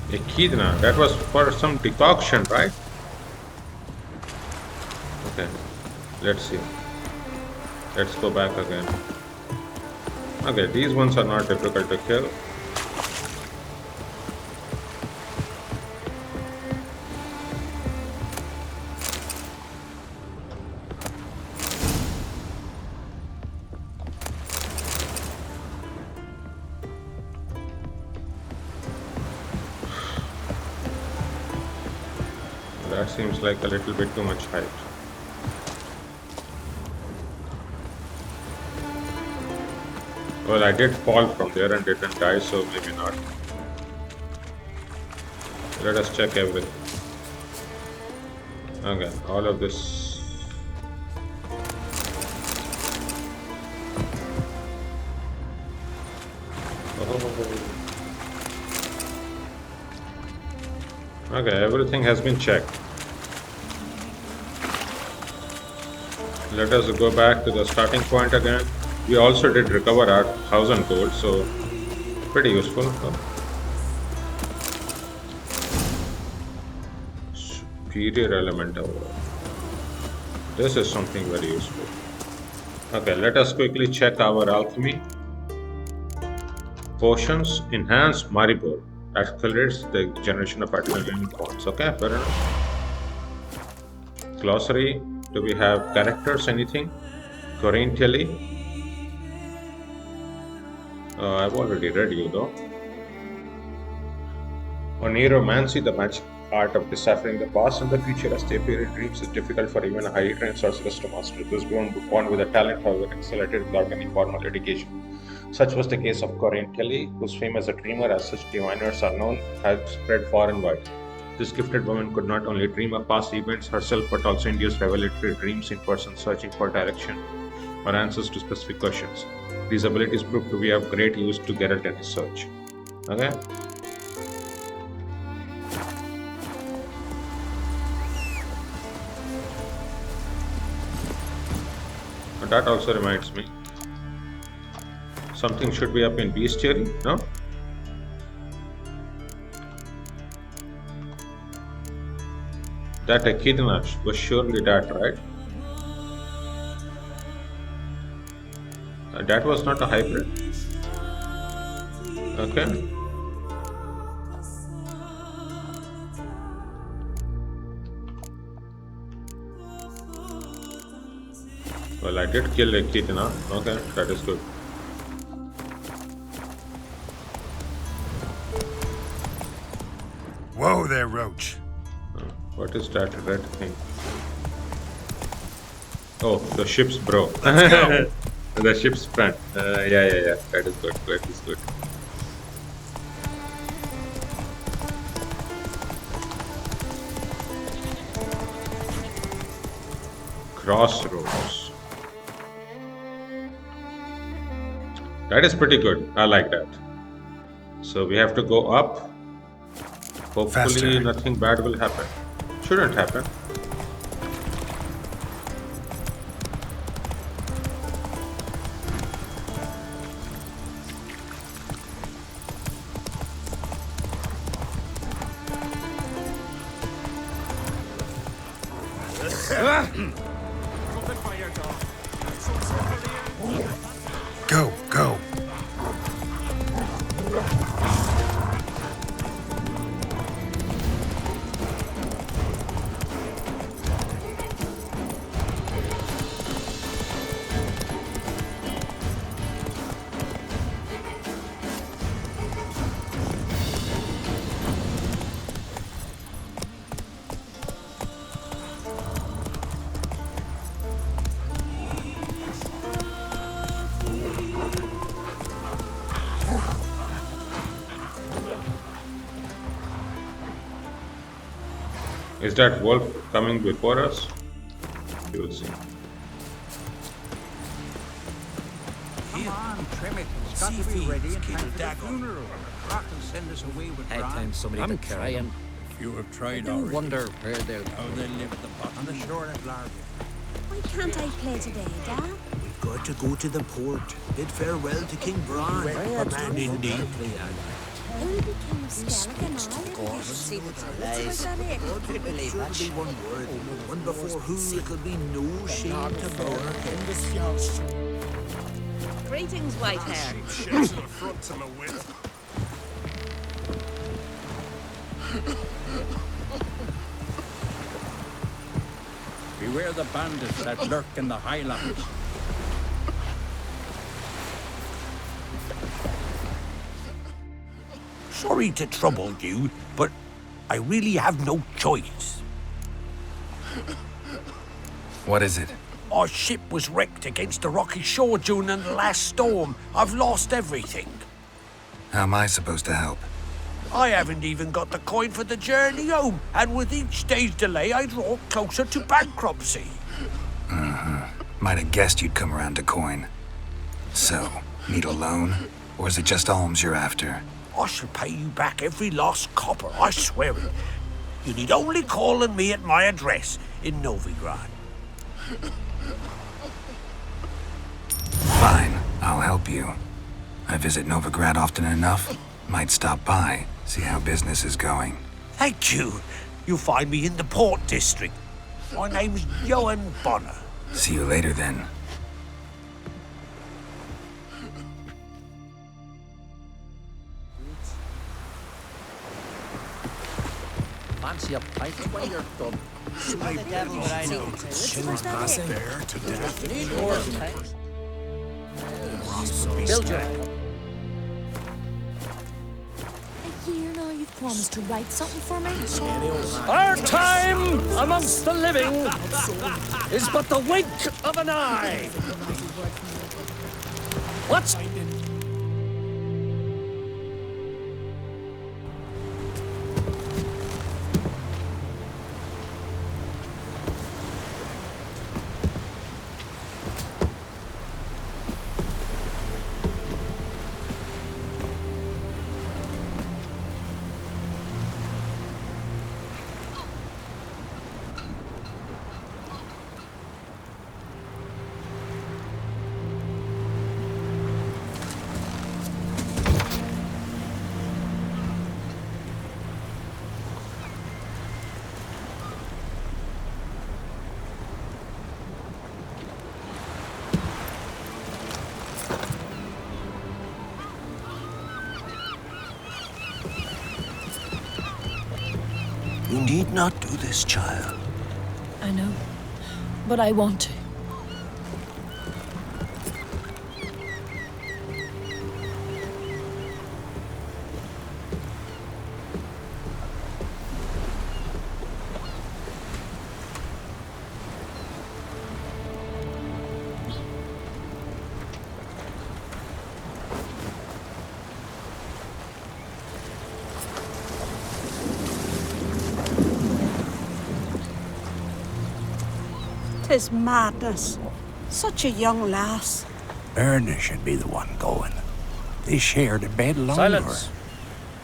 Echidna. That was for some decoction, right? Okay. Let's see. Let's go back again. Okay, these ones are not difficult to kill. That seems like a little bit too much height. Well, I did fall from there and didn't die, so maybe not. Let us check everything. Okay, all of this. Okay, everything has been checked. Let us go back to the starting point again. We also did recover our 1000 gold, so pretty useful. Superior elemental. This is something very useful. Okay, let us quickly check our alchemy. Potions, enhanced Maribor. Accelerates the generation of adrenaline points. Okay, fair enough. Glossary. Do we have characters? Anything? Corinthially. I've already read you though. Oneromancy, the magic art of deciphering the past and the future as they appear in dreams, is difficult for even a highly trained sorceress to master. Those born with a talent, however, accelerated without any formal education. Such was the case of Corinthially, whose fame as a dreamer, as such diviners are known, had spread far and wide. This gifted woman could not only dream of past events herself, but also induce revelatory dreams in persons searching for direction or answers to specific questions. These abilities proved to be of great use to Geralt in his search. Okay? But that also reminds me. Something should be up in Bestiary, no? That echidna was surely that, right? That was not a hybrid. Okay. Well, I did kill a echidna. Okay, that is good. Whoa there, Roach. What is that red thing? Oh, the ship's bro. Let's go. The ship's friend. Yeah. That is good. That is good. Crossroads. That is pretty good. I like that. So we have to go up. Hopefully Faster. nothing bad will happen. Shouldn't happen. Go, go. Is that wolf coming before us? We will see. Come on, trim it. It's got to be ready in time for the funeral. Rock and send us away with Bran. I'm trying. You have tried I already. wonder where they'll How they live at the bottom. On the shore at Largo. Why can't I play today, Dad? We've got to go to the port. Bid farewell to King Bran. Man indeed. Who will be king of Skellige now? See the Lies. Should be one word. One before who it'll be no shame to bear. Greetings, white hair. Ships in the front and the wind. Beware the bandits that lurk in the highlands. Sorry to trouble you, but I really have no choice. What is it? Our ship was wrecked against the rocky shore during the last storm. I've lost everything. How am I supposed to help? I haven't even got the coin for the journey home, and with each day's delay, I draw closer to bankruptcy. Might have guessed you'd come around to coin. So, need a loan? Or is it just alms you're after? I shall pay you back every lost copper, I swear it. You need only call on me at my address in Novigrad. Fine, I'll help you. I visit Novigrad often enough. Might stop by, see how business is going. Thank you. You'll find me in the Port District. My name's Johan Bonner. See you later then. Fancy a pint when you're done. By the devil, but I know. Where's that in? Bear to death. Need more time. Build your A year now you've promised to write something for me? Our time amongst the living is but the wink of an eye. What's... not do this, child. I know, but I want to. Tis madness. Such a young lass. Erna should be the one going. They shared a bed longer. Silence.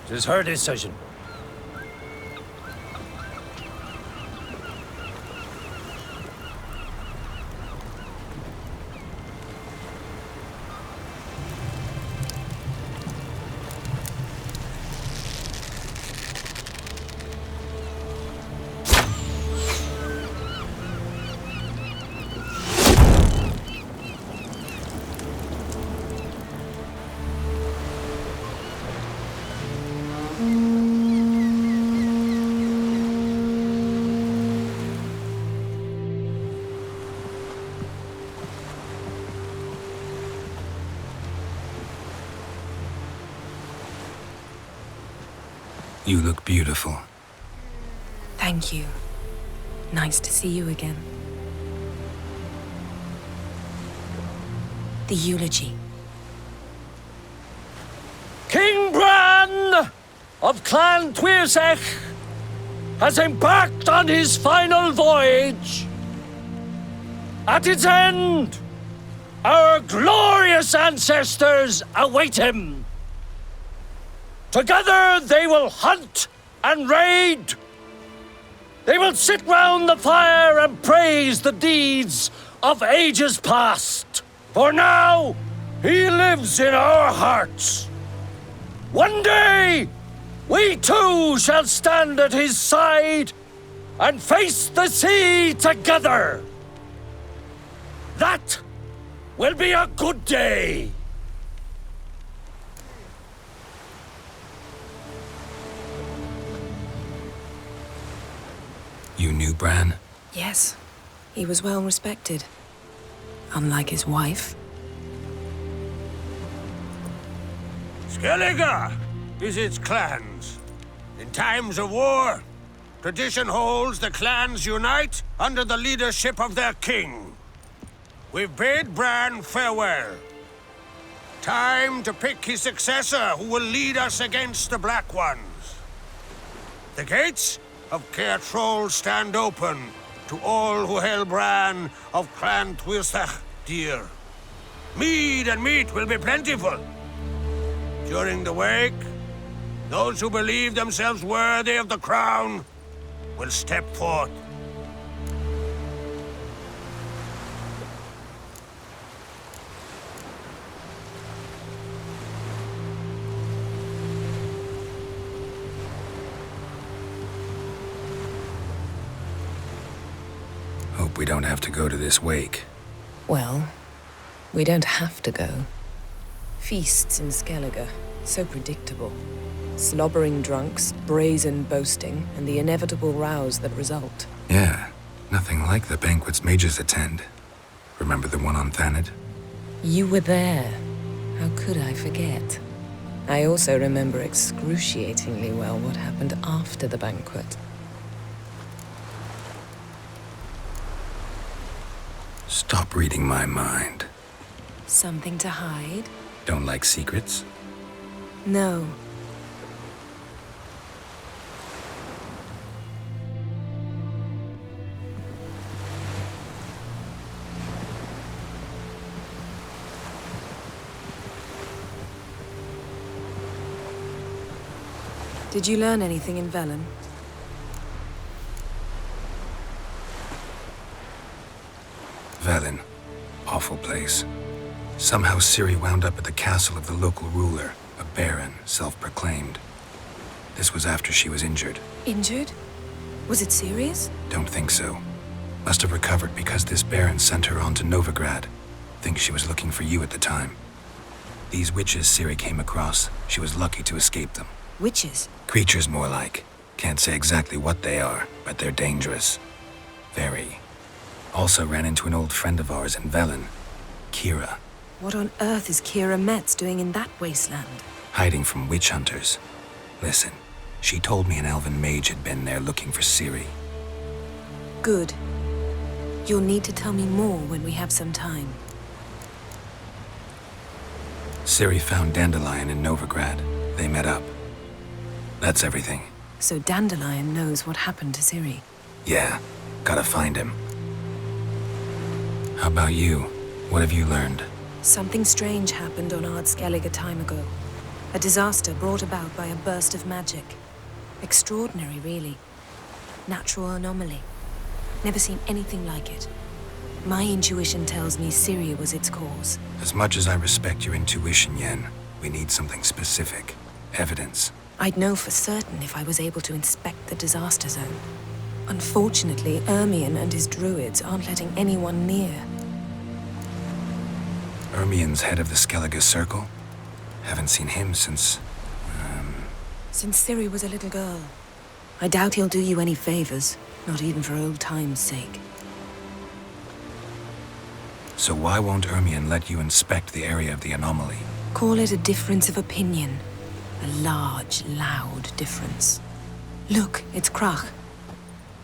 It is her decision. You look beautiful. Thank you. Nice to see you again. The eulogy. King Bran of Clan Tuirsech has embarked on his final voyage. At its end, our glorious ancestors await him. Together they will hunt and raid. They will sit round the fire and praise the deeds of ages past. For now, he lives in our hearts. One day, we too shall stand at his side and face the sea together. That will be a good day. You knew Bran? Yes, he was well respected. Unlike his wife. Skellige visits clans. In times of war, tradition holds the clans unite under the leadership of their king. We've bid Bran farewell. Time to pick his successor who will lead us against the Black Ones. The gates of Kaer Trolde stand open to all who held Bran of Clan Tuirsech dear. Mead and meat will be plentiful. During the wake, those who believe themselves worthy of the crown will step forth. Hope we don't have to go to this wake. Well, we don't have to go. Feasts in Skellige, so predictable. Slobbering drunks, brazen boasting, and the inevitable rows that result. Yeah, nothing like the banquets mages attend. Remember the one on Thanedd? You were there. How could I forget? I also remember excruciatingly well what happened after the banquet. Stop reading my mind. Something to hide? Don't like secrets? No. Did you learn anything in Velen? Velen. Awful place. Somehow Ciri wound up at the castle of the local ruler, a baron, self-proclaimed. This was after she was injured. Injured? Was it serious? Don't think so. Must have recovered because this baron sent her on to Novigrad. Think she was looking for you at the time. These witches Ciri came across, she was lucky to escape them. Witches? Creatures more like. Can't say exactly what they are. but they're dangerous. Very. Also ran into an old friend of ours in Velen, Kira, What on earth is Kira Metz doing in that wasteland? hiding from witch hunters. Listen, she told me an elven mage had been there looking for Ciri. Good. You'll need to tell me more when we have some time. Ciri found Dandelion in Novigrad. They met up. That's everything. So Dandelion knows what happened to Ciri. Yeah, gotta find him. How about you? What have you learned? Something strange happened on Ard Skellige a time ago. A disaster brought about by a burst of magic. Extraordinary, really. Natural anomaly. Never seen anything like it. My intuition tells me Ciri was its cause. As much as I respect your intuition, Yen, we need something specific. Evidence. I'd know for certain if I was able to inspect the disaster zone. Unfortunately, Ermion and his druids aren't letting anyone near. Ermion's head of the Skellige Circle? Haven't seen him since... Since Ciri was a little girl. I doubt he'll do you any favors, not even for old time's sake. So why won't Ermion let you inspect the area of the anomaly? Call it a difference of opinion. A large, loud difference. Look, it's Krach.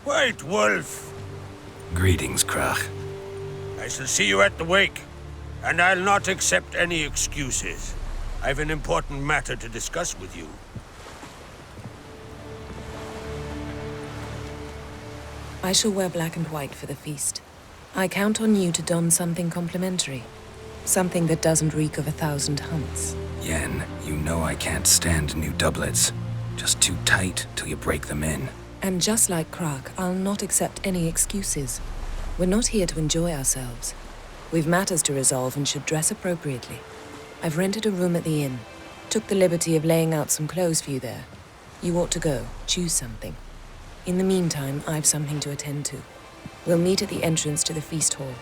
White Wolf! Greetings, Krach. I shall see you at the wake, and I'll not accept any excuses. I've an important matter to discuss with you. I shall wear black and white for the feast. I count on you to don something complimentary. Something that doesn't reek of 1,000 hunts. Yen, you know I can't stand new doublets. Just too tight till you break them in. And just like Krach, I'll not accept any excuses. We're not here to enjoy ourselves. We've matters to resolve and should dress appropriately. I've rented a room at the inn. Took the liberty of laying out some clothes for you there. You ought to go. Choose something. In the meantime, I've something to attend to. We'll meet at the entrance to the feast hall.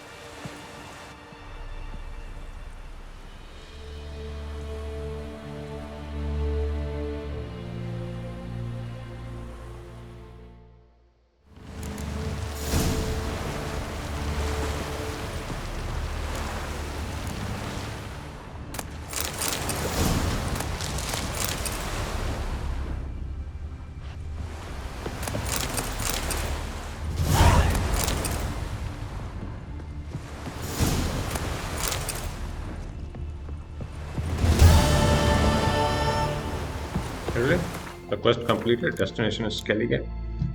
The quest completed. Destination is Skellige.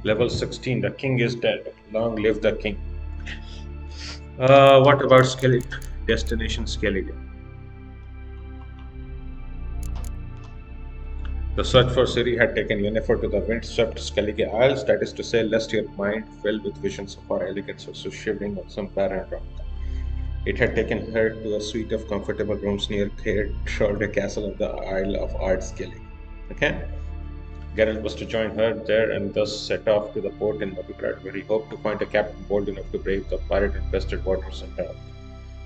Level 16. The king is dead. Long live the king. What about Skellige? Destination Skellige. The search for Ciri had taken Yennefer to the wind-swept Skellige Isles, that is to say, lest your mind filled with visions of her elegance was so shivering on some barren rock. It had taken her to a suite of comfortable rooms near Kaer, Trolde Castle of the Isle of Ard Skellige. Okay? Geralt was to join her there and thus set off to the port in Novigrad, where he hoped to find a captain bold enough to brave the pirate-infested waters and help.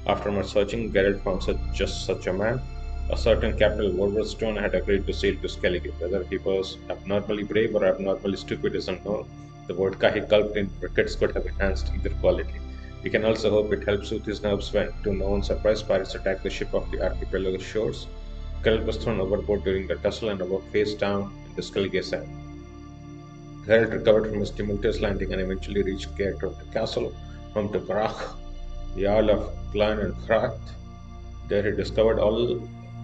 After much searching, Geralt found just such a man. A certain Captain Wolverstone had agreed to sail to Skellige. Whether he was abnormally brave or abnormally stupid is unknown. The vodka he gulped in buckets could have enhanced either quality. We can also hope it helped soothe his nerves when, to no one's surprise, pirates attacked the ship off the archipelago's shores. Geralt was thrown overboard during the tussle and awoke face down in the Skellige sand. Geralt recovered from his tumultuous landing and eventually reached Kaer, the castle, home to Grach, the Jarl of Glan and Hracht. There he discovered all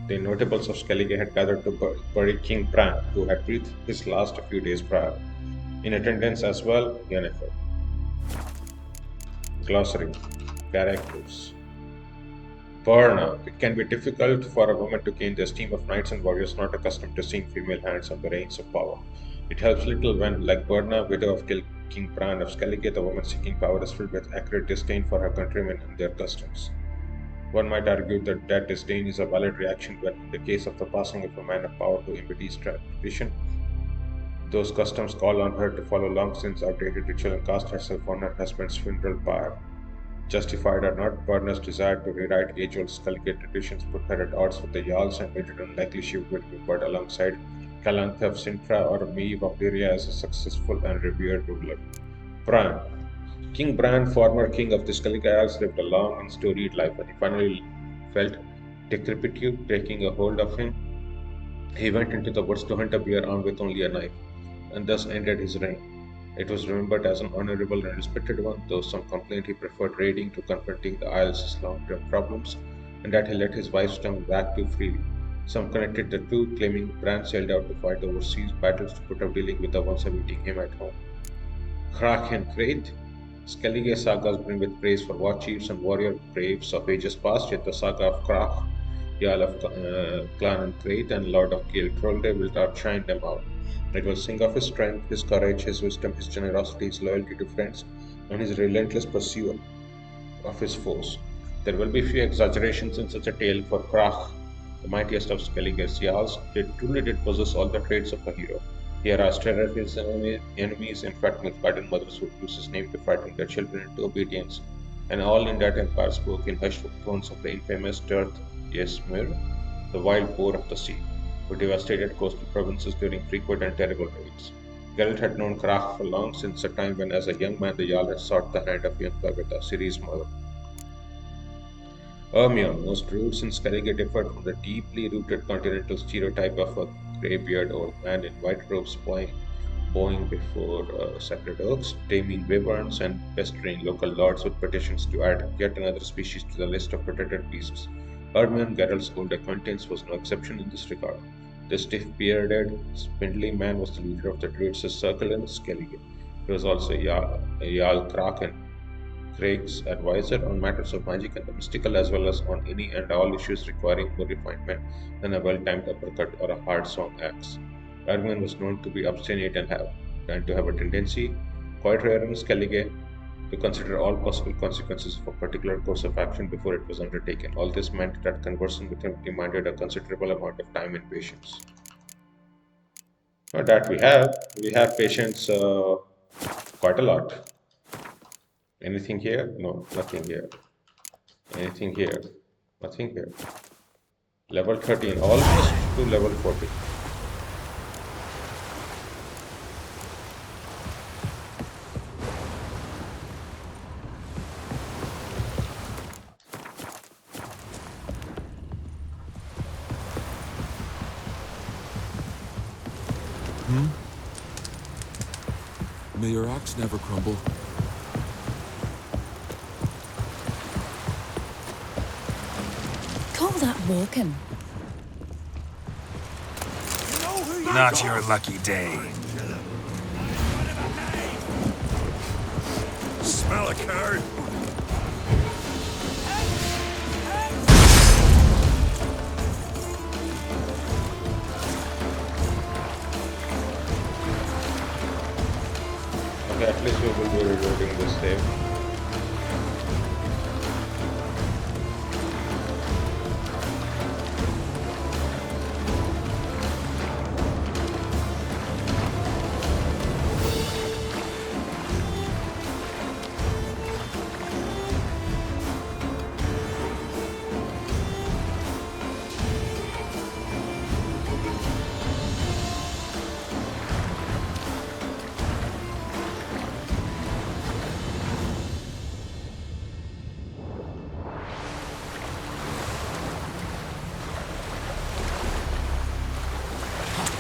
the notables of Skellige had gathered to bury King Bran, who had breathed his last a few days prior. In attendance as well, Yennefer. Glossary. Characters. Burna. It can be difficult for a woman to gain the esteem of knights and warriors not accustomed to seeing female hands on the reins of power. It helps little when, like Burna, widow of King Bran of Skellige, the woman seeking power is filled with accurate disdain for her countrymen and their customs. One might argue that that disdain is a valid reaction when, in the case of the passing of a man of power to embodies tradition, those customs call on her to follow long since outdated ritual and cast herself on her husband's funeral pyre. Justified or not, Burna's desire to rewrite age-old Skellige traditions put her at odds with the Jarls and made it unlikely she would be remembered alongside Calanthe of Sintra or Maeve of Lyria as a successful and revered ruler. Bran. King Bran, former king of the Skellige Isles, lived a long and storied life. When he finally felt decrepitude taking a hold of him, he went into the woods to hunt a bear armed with only a knife, and thus ended his reign. It was remembered as an honorable and respected one, though some complained he preferred raiding to confronting the Isles' long-term problems, and that he let his wife's tongue wag too freely. Some connected the two, claiming Bran sailed out to fight overseas battles to put off dealing with the ones awaiting him at home. Krak and Kraith. Skellige sagas bring with praise for war chiefs and warrior braves of ages past, yet the saga of Krak, Jarl of Clan and Kraith, and Lord of Kaer Trolde will outshine them all. It will sing of his strength, his courage, his wisdom, his generosity, his loyalty to friends, and his relentless pursuit of his foes. There will be few exaggerations in such a tale, for Krach, the mightiest of Skellige's Jarls, truly did possess all the traits of a hero. He harassed terror of his enemies, in fact, Nilfgaardian mothers would use his name to frighten their children into obedience, and all in that empire spoke in hushed tones of the infamous Dirth, yes, Muire, the wild boar of the sea, who devastated coastal provinces during frequent and terrible raids. Geralt had known Krach for long, since the time when, as a young man, the Jarl had sought the hand of young Gavita, Cerys' mother. Most druids in Skellige differed from the deeply rooted continental stereotype of a grey-bearded old man in white robes bowing before sacred oaks, taming wyverns, and pestering local lords with petitions to add yet another species to the list of protected beasts. Hermione, Geralt's old acquaintance, was no exception in this regard. The stiff-bearded, spindly man was the leader of the druids' circle in Skellige. He was also Jarl Kraken, Craig's advisor on matters of magic and the mystical, as well as on any and all issues requiring more refinement than a well-timed uppercut or a hard-swung axe. Erwin was known to be obstinate and to have a tendency, quite rare in Skellige, to consider all possible consequences of a particular course of action before it was undertaken. All this meant that conversing with him demanded a considerable amount of time and patience. Not that we have patience quite a lot. Anything here? No, nothing here. Anything here? Nothing here. Level 13, almost to level 14. May your axe never crumble. Call that walking. Not your lucky day. Smell a card. Okay, at least we will be reloading this save.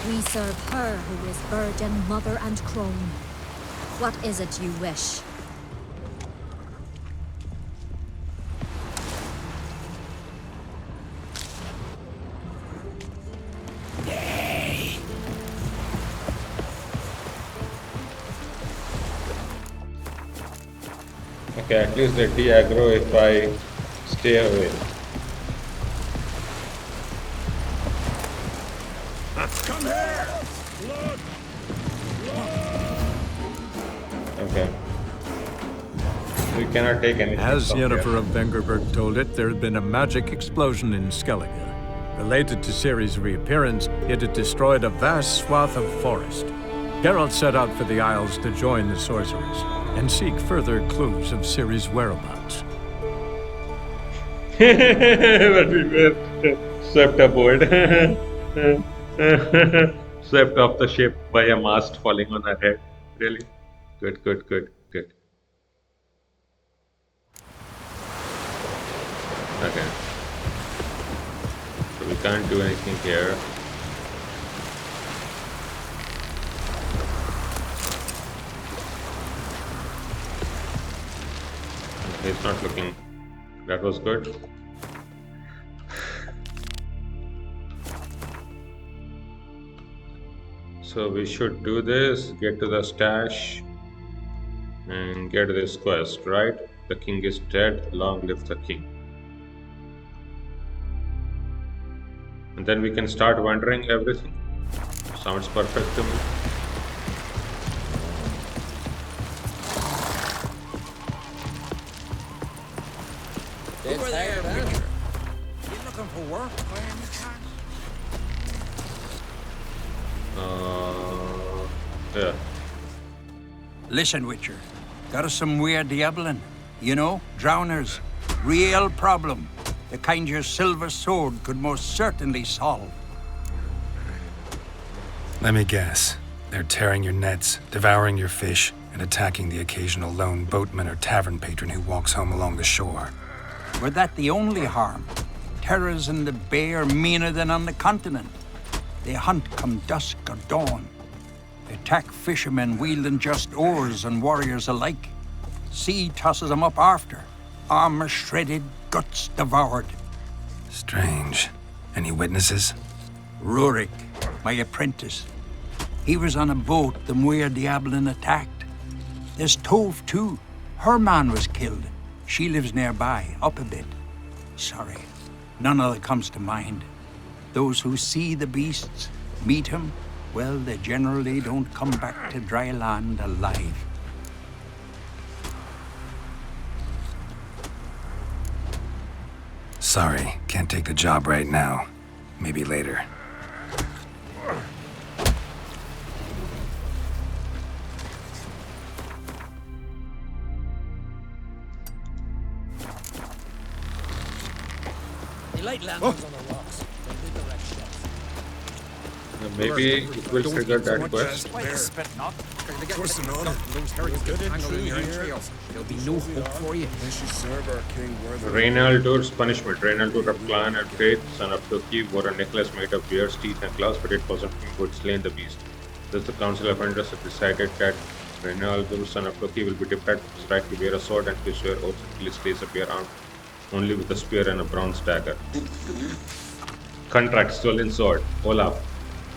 We serve her who is virgin, mother, and crone. What is it you wish? Okay, at least they de-aggro if I stay away. Come here! Okay. We cannot take anything. As from Yennefer here. of Vengerberg told it, there had been a magic explosion in Skellige. Related to Cerys' reappearance, it had destroyed a vast swath of forest. Geralt set out for the Isles to join the sorcerers and seek further clues of Cerys' whereabouts. But we were swept aboard. Swept off the ship by a mast falling on our head. Really? Good, good, good, good. Okay. So we can't do anything here. It's not looking. That was good. So we should do this, get to the stash, and get this quest, right? The king is dead, long live the king. And then we can start wondering everything. Sounds perfect to me. Over there, Witcher. You looking for work by any chance? Yeah. Listen, Witcher. Got us some Muire D'Yaeblen. You know, drowners. Real problem. The kind your silver sword could most certainly solve. Let me guess. They're tearing your nets, devouring your fish, and attacking the occasional lone boatman or tavern patron who walks home along the shore. Were that the only harm? Terrors in the bay are meaner than on the continent. They hunt come dusk or dawn. They attack fishermen wielding just oars and warriors alike. Sea tosses them up after. Armor shredded, guts devoured. Strange. Any witnesses? Rurik, my apprentice. He was on a boat the Muire D'Yaeblen attacked. There's Tove, too. Her man was killed. She lives nearby, up a bit. Sorry, none of that comes to mind. Those who see the beasts, meet him, well, they generally don't come back to dry land alive. Sorry, can't take the job right now. Maybe later. Light lanterns on the rocks. Maybe it will trigger that quest. Of course not. There'll be no hope for you. Unless you serve our king worthily. Reynaldur's punishment. Reynaldur of clan and Great, son of Toki, wore a necklace made of bear's teeth and claws, but it wasn't him who had slain the beast. Thus the Council of Elders had decided that Reynaldur, son of Toki, will be deprived of his right to bear a sword and to swear oaths until his days appear armed only with a spear and a bronze dagger. Contract, stolen sword. Olaf.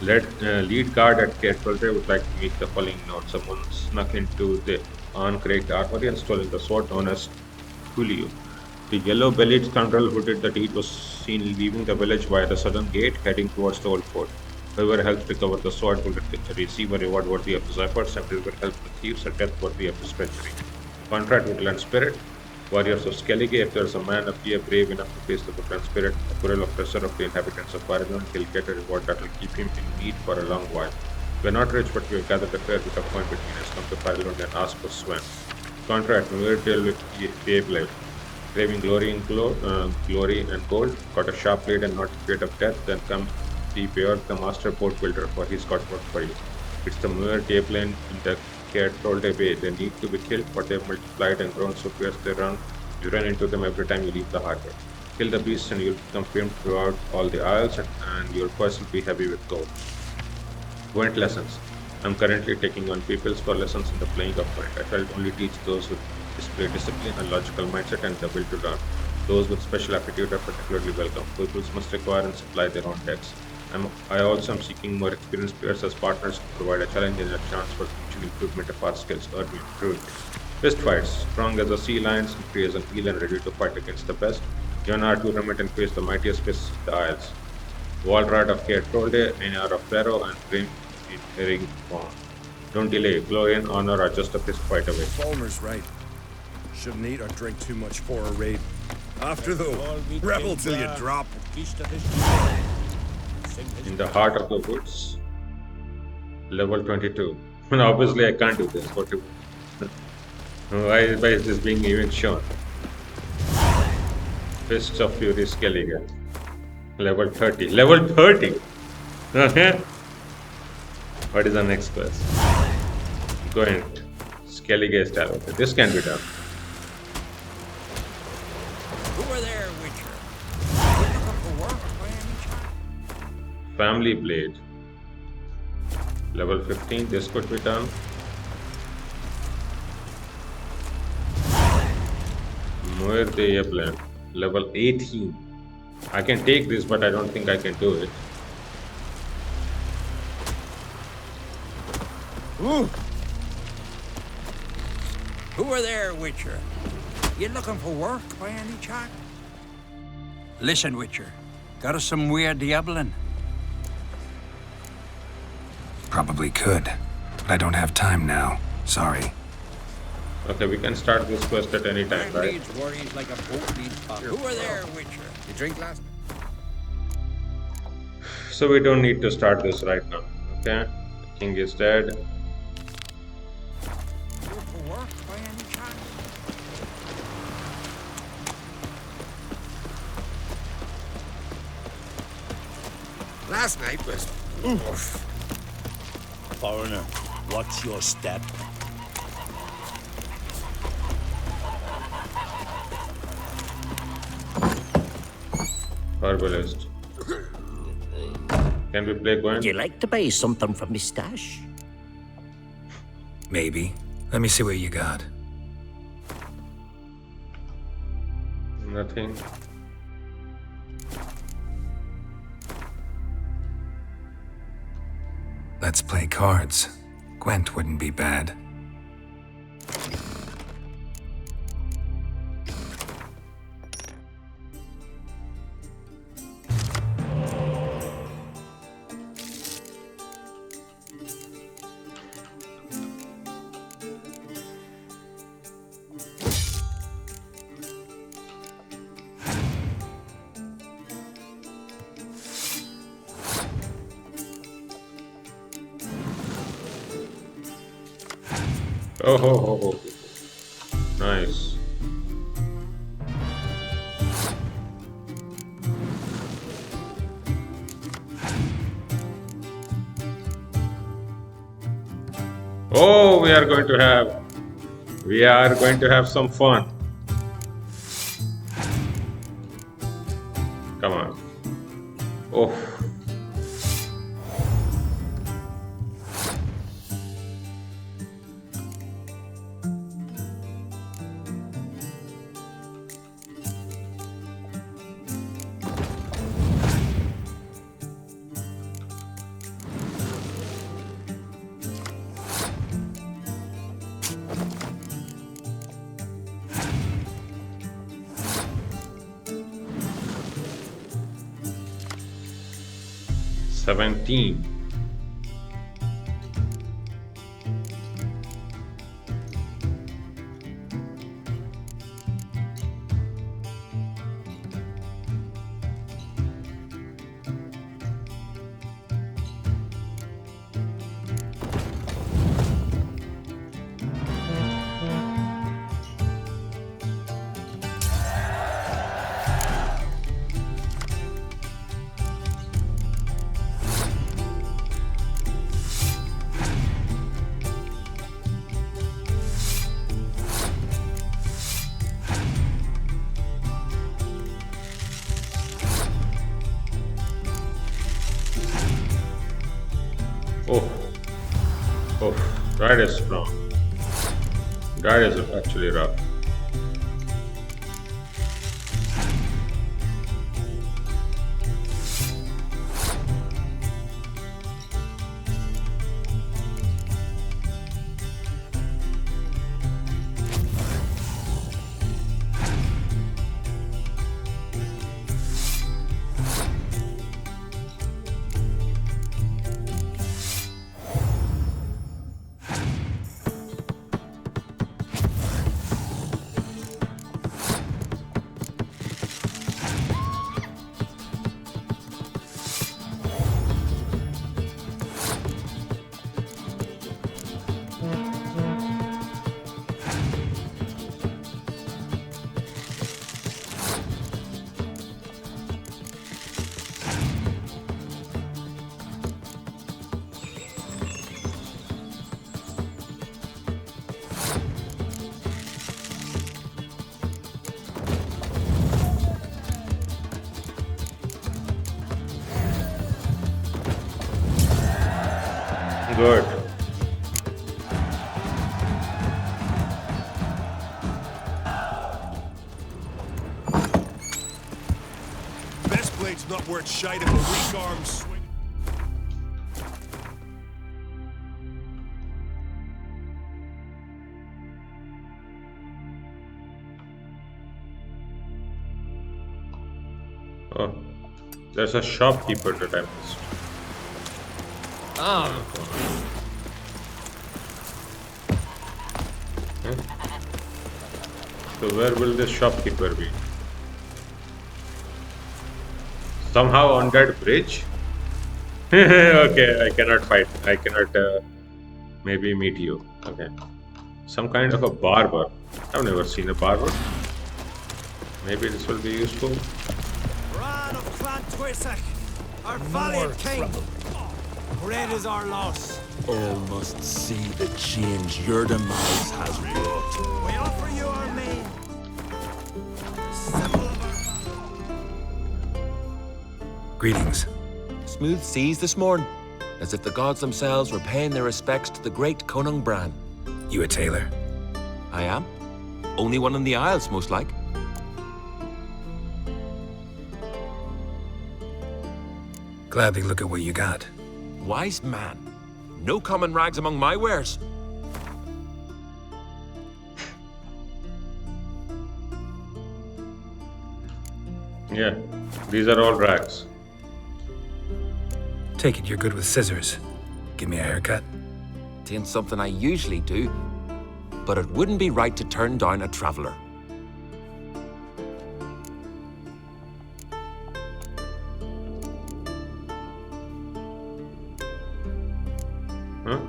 Lead guard at Kaer Trolde would like to make the following note. Someone snuck into the uncracked armory and stolen the sword known as Julio. The yellow-bellied scoundrel who did the deed was seen leaving the village via the southern gate, heading towards the old fort. Whoever helps recover the sword will receive a reward worthy of his efforts, and whoever helps the thieves a death worthy of his treachery. Contract with Land Spirit. Warriors of Skellige, if there is a man of Kaer brave enough to face the Woodland Spirit, a cruel oppressor of the inhabitants of Varelon, he'll get a reward that will keep him in need for a long while. We're not rich, but we have gathered a fair bit of coin between us. Come to Varelon and ask for Sven. Contract, Muire D'Yaeblen, craving glory and gold, got a sharp blade and not afraid of death, then come see Beorg, the master boat builder, for he's got work for you. It's the Muire D'Yaeblen in the Kaer Trolde Bay. They need to be killed, but they've multiplied and grown so fierce you run into them every time you leave the harbor. Kill the beasts and you'll become famed throughout all the isles, and your purse will be heavy with gold. Gwent lessons. I'm currently taking on pupils for lessons in the playing of Gwent. I felt only teach those who display discipline and logical mindset and the will to learn. Those with special aptitude are particularly welcome. Pupils must acquire and supply their own decks. I also am seeking more experienced players as partners to provide a challenge and a chance for mutual improvement of our skills or improvement. Fist fights. Strong as a sea lion, free as an eel and ready to fight against the best. Join our tournament and face the mightiest fists of the Isles. Walrad of Kaer Trolde, Einar of Pharaoh, and Grim in Herring form. Don't delay. Glory and honor are just a fist fight away. Falmer's right. Shouldn't eat or drink too much for a raid. After though, rebel till you drop. In the heart of the woods. Level 22. And obviously I can't do this. Why is this being even shown? Fists of Fury Skellige. Level 30. Level 30! Okay. What is the next quest? Gwent. Skellige style. Okay, this can be done. Who are there, Witcher? You looking for work by any chance? Family Blade. Level 15, this could be done. Muire D'Yaeblen. Level 18. I can take this, but I don't think I can do it. Ooh. Who are there, Witcher? You looking for work by any chance? Listen, Witcher. Got us some Muire D'Yaeblen? Probably could, but I don't have time now. Sorry. Okay, we can start this quest at any time, Man right? needs worries like a boat needs pop. Who are there, Witcher? You drink last? So we don't need to start this right now. Okay, king is dead. Looking for work by any chance? Last night was... Oof. Foreigner, what's your step? Herbalist. Can we play Gwent? Would you like to buy something from me stash? Maybe. Let me see what you got. Nothing. Let's play cards. Gwent wouldn't be bad. Oh, ho, ho, ho. Nice. Oh, we are going to have some fun. Come on. Oh. $17. Oh, that is strong. That is actually rough. Good. Best blade's not worth shite of a weak arm swing. Oh, there's a shopkeeper that I missed. Ah. Okay. So where will this shopkeeper be? Somehow on that bridge? Okay, I cannot fight. I cannot maybe meet you. Okay. Some kind of a barber. I've never seen a barber. Maybe this will be useful. Ran of Clan Twisach, our valiant king. Great is our loss. All must see the change your demise has wrought. We offer you our main. Symbol of Greetings. Smooth seas this morn, as if the gods themselves were paying their respects to the great Conung Bran. You a tailor? I am. Only one in the Isles, most like. Gladly look at what you got. Wise man. No common rags among my wares. Yeah, these are all rags. Take it you're good with scissors. Give me a haircut. Tain't something I usually do, but it wouldn't be right to turn down a traveler. Huh?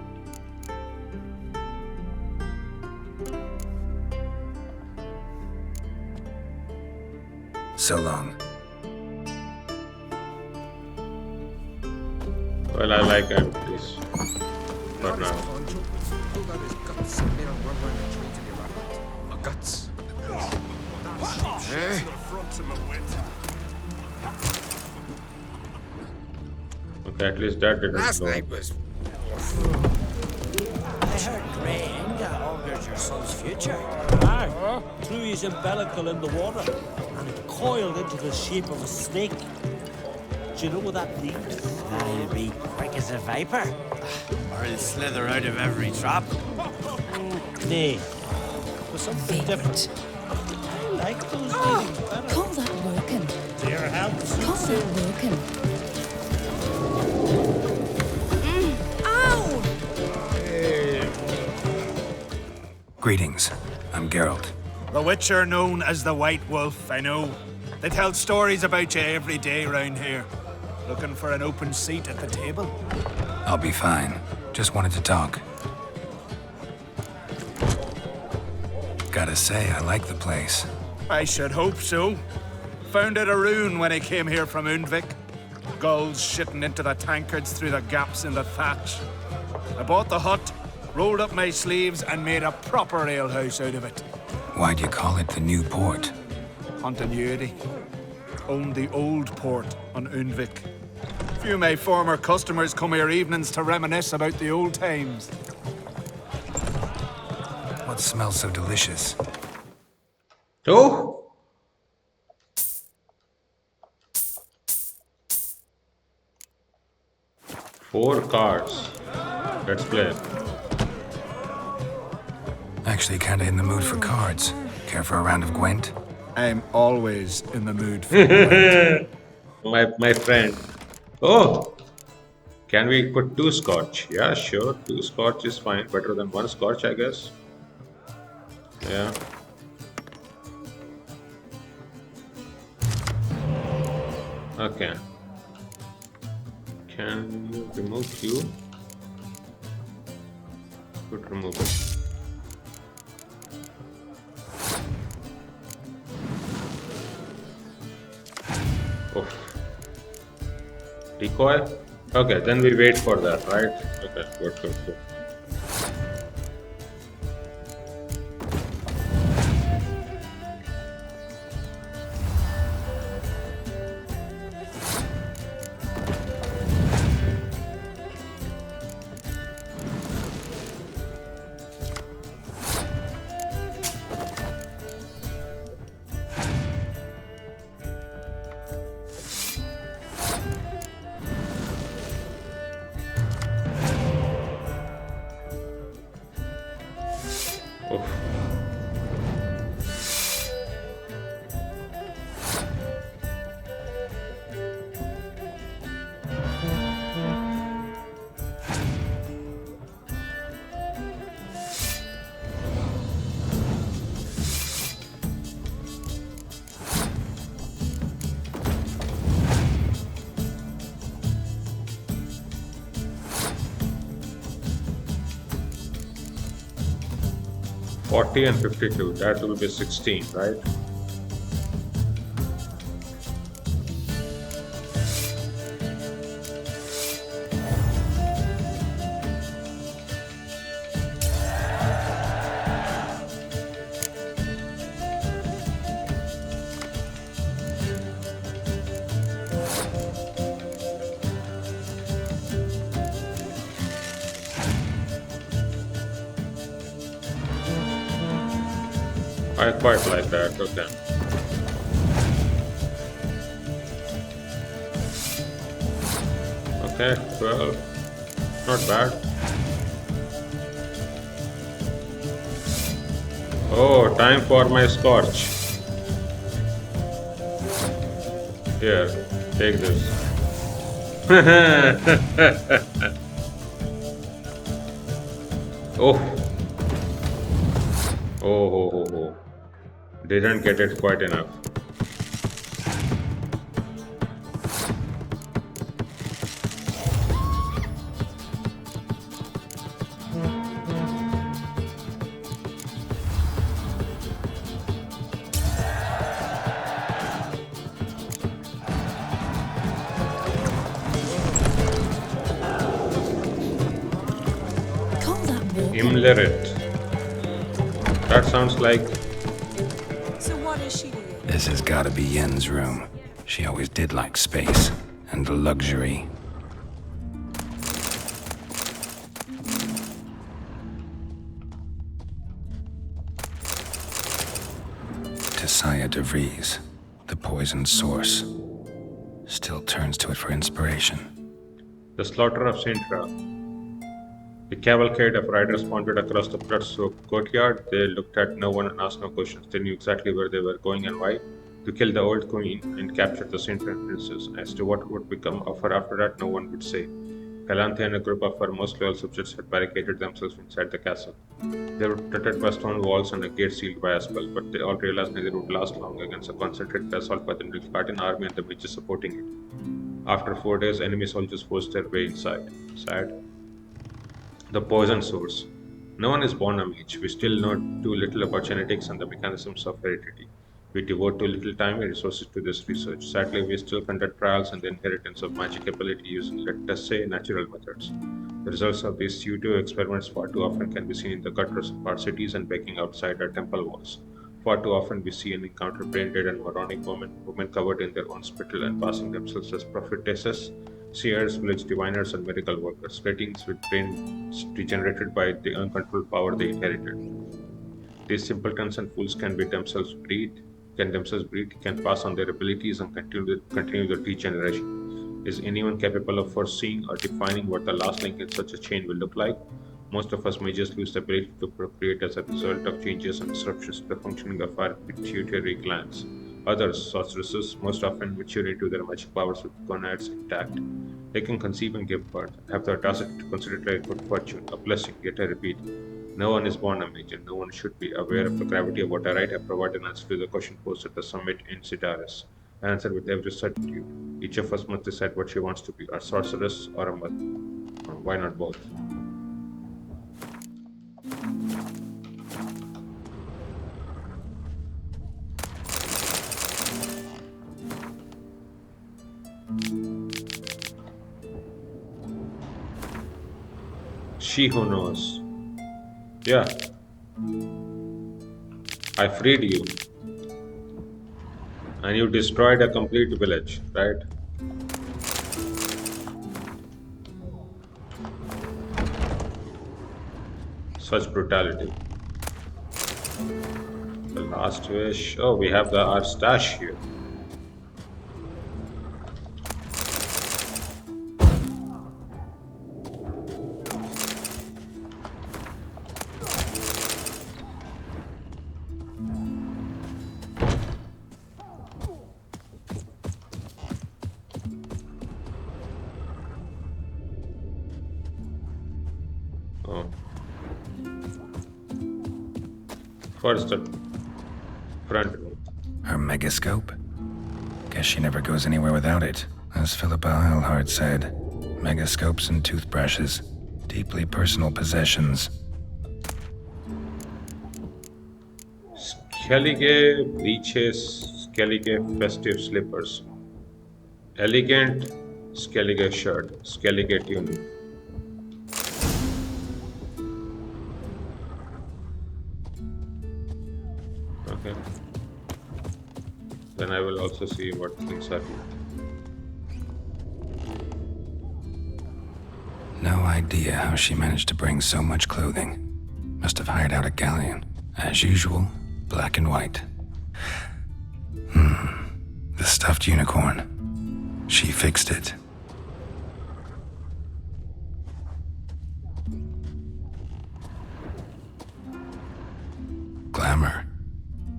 So long. Well, I like empties. For now. Guts. Okay, at least that didn't Last blow. night was. I heard Grey Inga augured your son's future. Aye, threw his umbilical in the water, and it coiled into the shape of a snake. Do you know what that means? He'll be quick as a viper. Or he'll slither out of every trap. Nay, for something different. I like those things better. Call that working. Their helps. Call that working. Greetings. I'm Geralt. The Witcher known as the White Wolf, I know. They tell stories about you every day round here. Looking for an open seat at the table? I'll be fine. Just wanted to talk. Gotta say, I like the place. I should hope so. Found it a rune when I came here from Undvik. Gulls shitting into the tankards through the gaps in the thatch. I bought the hut, rolled up my sleeves, and made a proper alehouse out of it. Why'd you call it the New Port? Continuity. Owned the old port on Undvik. Few of my former customers come here evenings to reminisce about the old times. What smells so delicious? Oh! Four cards. Let's play. Actually, kinda in the mood for cards. Care for a round of Gwent? I'm always in the mood for Gwent. my friend. Oh! Can we put 2 scotch? Yeah, sure. 2 scotch is fine. Better than 1 scotch, I guess. Yeah. Okay. Can you remove Q? Could remove it. Oh. Decoy? Okay, then we wait for that, right? Okay, good. 40 and 52. That will be 16, right? I quite like that, okay. Okay, well, not bad. Oh, time for my scotch. Here, take this. Oh. Oh. Didn't get it quite enough. Imlerit. That sounds like... So what is she doing? This has gotta be Yen's room. She always did like space and luxury. Tessia de Vries, the poisoned source, still turns to it for inspiration. The slaughter of Sintra. The cavalcade of riders wandered across the blood-soaked courtyard. They looked at no one and asked no questions. They knew exactly where they were going and why. To kill the old queen and capture the Sintran princess. As to what would become of her after that, no one would say. Calanthe and a group of her most loyal subjects had barricaded themselves inside the castle. They were protected by stone walls and a gate sealed by a spell, but they all realized neither would last long against a concentrated assault by the Nilfgaardian army and the mages supporting it. After 4 days, enemy soldiers forced their way inside. Sad. The poison source. No one is born a mage. We still know too little about genetics and the mechanisms of heredity. We devote too little time and resources to this research. Sadly, we still conduct trials on the inheritance of magic ability using, let us say, natural methods. The results of these pseudo experiments far too often can be seen in the gutters of our cities and begging outside our temple walls. Far too often we see and encounter brain-dead and moronic women covered in their own spittle and passing themselves as prophetesses, seers, village diviners, and miracle workers, ratings with brains degenerated by the uncontrolled power they inherited. These simpletons and fools can themselves breed, can pass on their abilities and continue the degeneration. Is anyone capable of foreseeing or defining what the last link in such a chain will look like? Most of us may just lose the ability to procreate as a result of changes and disruptions to the functioning of our pituitary glands. Others, sorceresses, most often mature into their magic powers with gonads intact. They can conceive and give birth, have the audacity to consider it a good fortune, a blessing, yet I repeat, no one is born a mage, and no one should be aware of the gravity of what I write. I provide an answer to the question posed at the summit in Cerys. I answer with every certitude. Each of us must decide what she wants to be, a sorceress or a mother. Why not both? She who knows. Yeah. I freed you. And you destroyed a complete village, right? Such brutality. The last wish. Oh, we have our stash here. First, the front room. Her megascope? Guess she never goes anywhere without it. As Philippa Eilhart said, megascopes and toothbrushes, deeply personal possessions. Skellige breeches, Skellige festive slippers, elegant Skellige shirt, Skellige tunic. Okay. Then I will also see what things are here. No idea how she managed to bring so much clothing. Must have hired out a galleon. As usual, black and white. The stuffed unicorn. She fixed it. Glamour.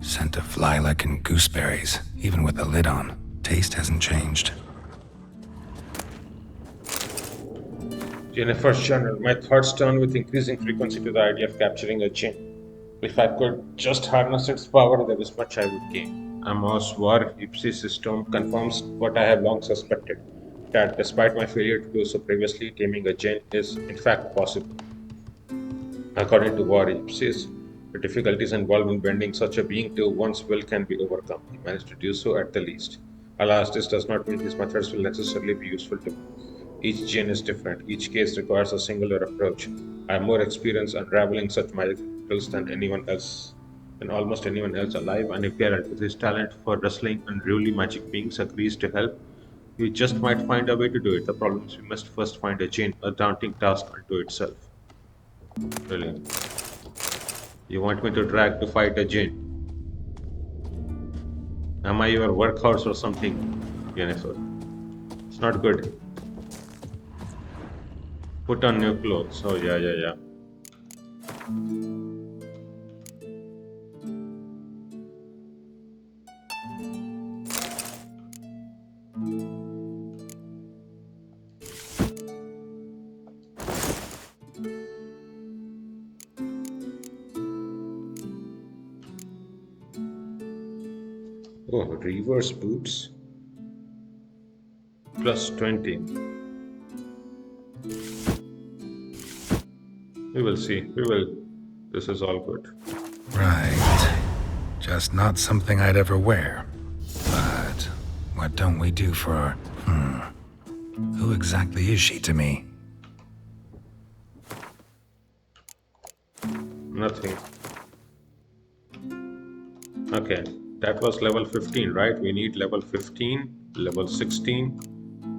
Scent of lilac and gooseberries, even with the lid on. Taste hasn't changed. Jennifer's journal. My thoughts turn with increasing frequency to the idea of capturing a jinn. If I could just harness its power, there is much I would gain. Amos War Ipsi system confirms what I have long suspected, that despite my failure to do so previously, taming a jinn is in fact possible. According to War Ipsis, the difficulties involved in bending such a being to one's will can be overcome. He managed to do so at the least. Alas, this does not mean his methods will necessarily be useful to me. Each jinn is different. Each case requires a singular approach. I have more experience unraveling such magic riddles than almost anyone else alive, and if Geralt, with his talent for wrestling unruly magic beings, agrees to help, we just might find a way to do it. The problem is we must first find a jinn, a daunting task unto itself. Brilliant. You want me to drag to fight a jinn? Am I your workhorse or something, Jennifer? It's not good. Put on new clothes. Oh, yeah. Oh, reverse boots. Plus 20. We will see. This is all good. Right. Just not something I'd ever wear. But what don't we do for... Who exactly is she to me? Nothing. Okay, that was level 15, right? We need level 15, level 16,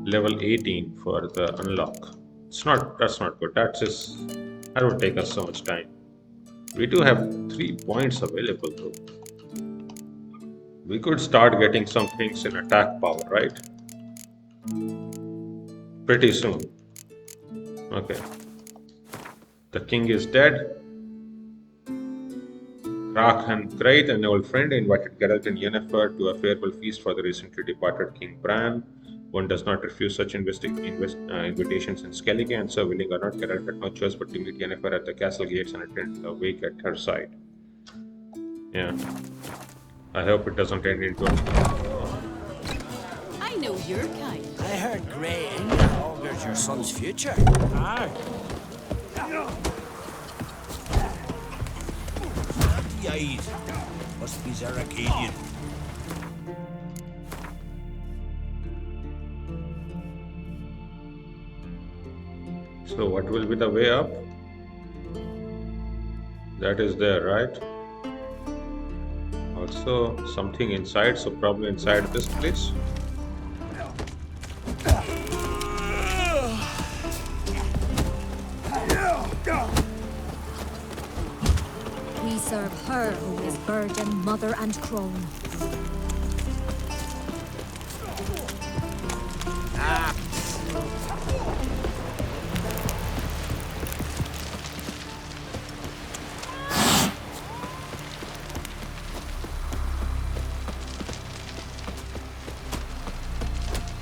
level 18 for the unlock. That's not good. That would take us so much time. We do have 3 points available though. We could start getting some things in attack power, right? Pretty soon. Okay. The king is dead. Rakhan Krayt, an old friend, invited Geralt and Yennefer to a farewell feast for the recently departed King Bran. One does not refuse such invitations in Skellige, and so willing or not, Geralt had no choice but to meet Yennefer at the castle gates and attend a wake at her side. Yeah. I hope it doesn't end into I know your kind. I heard Grey Inga augurs your son's future. Aye. Yide. Must be Zaracadian. So what will be the way up? That is there, right? Also something inside, so probably inside this place. We serve her who is virgin, mother, and crone.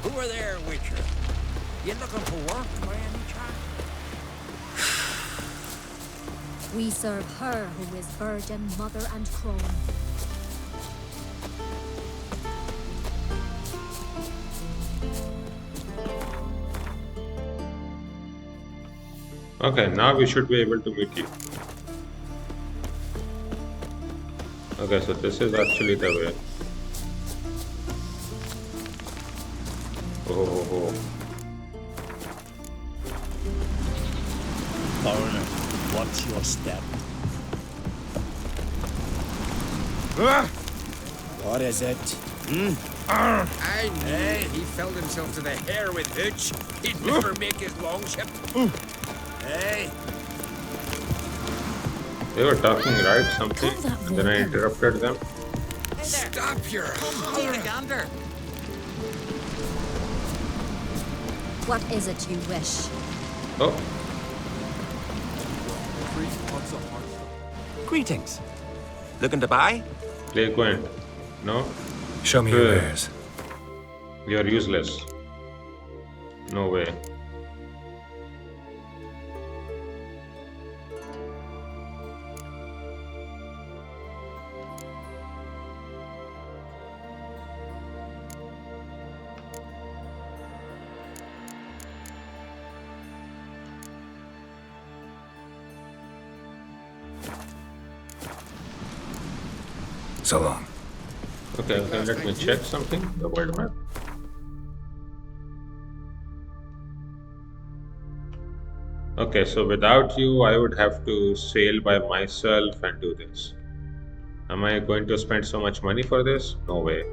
Who are there, Witcher? You looking for work by any chance? We serve her who is virgin, mother, and crone. Okay, now we should be able to meet you. Okay, so this is actually the way. Oh. Foreigner, watch your step. What is it? I knew he filled himself to the hair with hooch. He'd never make his longship. Hey. They were talking, right? Something. And then I interrupted them. Stop your gander. What is it you wish? Oh. Greetings. Looking to buy? Play Gwent. No? Show me your wares. You're useless. No way. So long. Okay, let me check something. The world map. Okay, so without you, I would have to sail by myself and do this. Am I going to spend so much money for this? No way.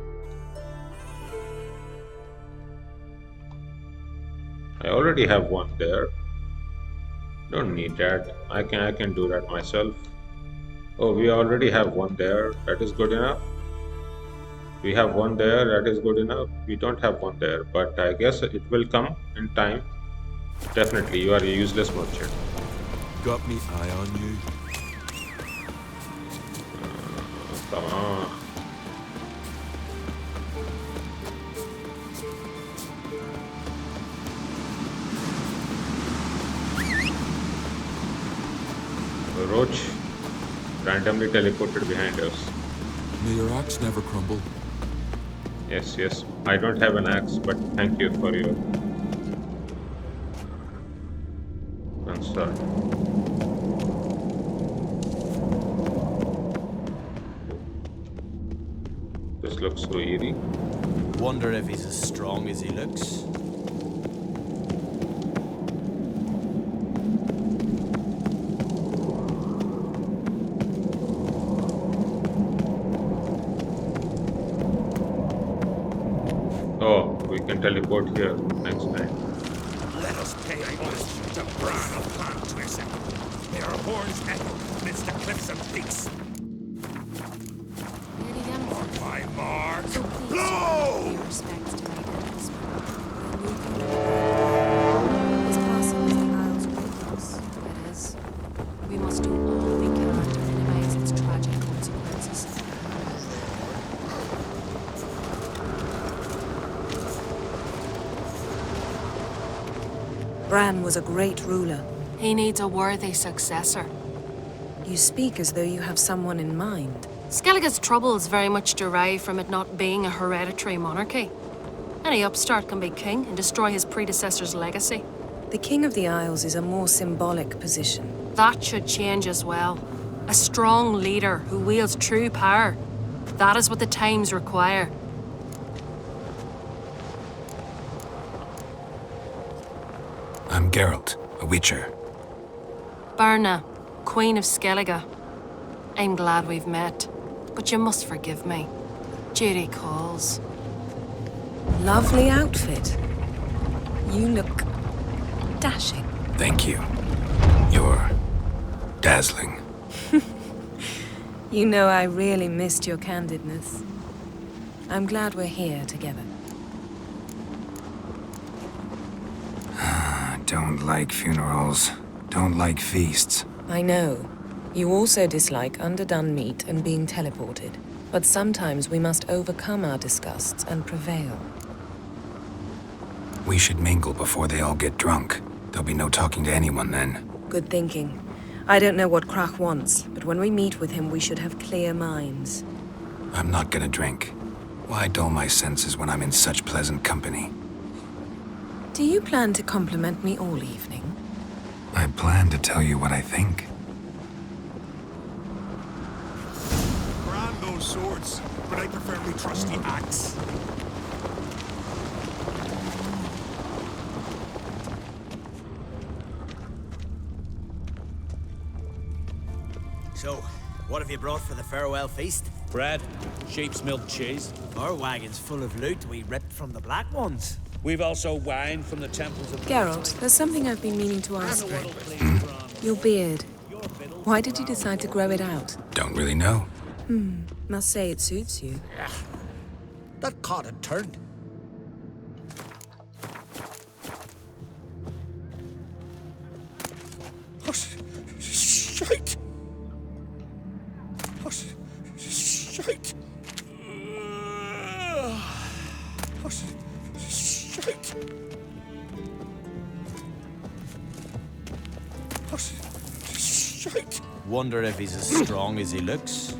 I already have one there. Don't need that. I can do that myself. Oh, we already have one there. That is good enough. We have one there. That is good enough. We don't have one there, but I guess it will come in time. Definitely, you are a useless merchant. Got me eye on you. Come on. A roach randomly teleported behind us. May your axe never crumble. Yes, yes. I don't have an axe, but thank you for your answer. This looks so eerie. Wonder if he's as strong as he looks. Oh, we can teleport here next time. Let us pay homage to Bran of Clan Twisset. May our horns echo amidst the cliffs and peaks. On my mark, blow! His passing is the Isles Ruthless. That is, we must do all we can to minimize its tragic consequences. Bran was a great ruler. He needs a worthy successor. You speak as though you have someone in mind. Skellige's troubles very much derive from it not being a hereditary monarchy. Any upstart can be king and destroy his predecessor's legacy. The King of the Isles is a more symbolic position. That should change as well. A strong leader who wields true power. That is what the times require. I'm Geralt, a Witcher. Birna, Queen of Skellige. I'm glad we've met, but you must forgive me. Duty calls. Lovely outfit. You look dashing. Thank you. You're dazzling. You know, I really missed your candidness. I'm glad we're here together. Don't like funerals. Don't like feasts. I know. You also dislike underdone meat and being teleported. But sometimes we must overcome our disgusts and prevail. We should mingle before they all get drunk. There'll be no talking to anyone then. Good thinking. I don't know what Krach wants, but when we meet with him, we should have clear minds. I'm not gonna drink. Why dull my senses when I'm in such pleasant company? Do you plan to compliment me all evening? I plan to tell you what I think. Grand swords, but I prefer my trusty axe. So, what have you brought for the farewell feast? Bread, sheep's milk cheese. Our wagon's full of loot we ripped from the Black Ones. We've also wine from the temples of... Geralt, there's something I've been meaning to ask you. Your beard. Why did you decide to grow it out? Don't really know. Must say it suits you. That cod had turned. Shite! Shite! Shite! Shite! Wonder if he's as strong as he looks.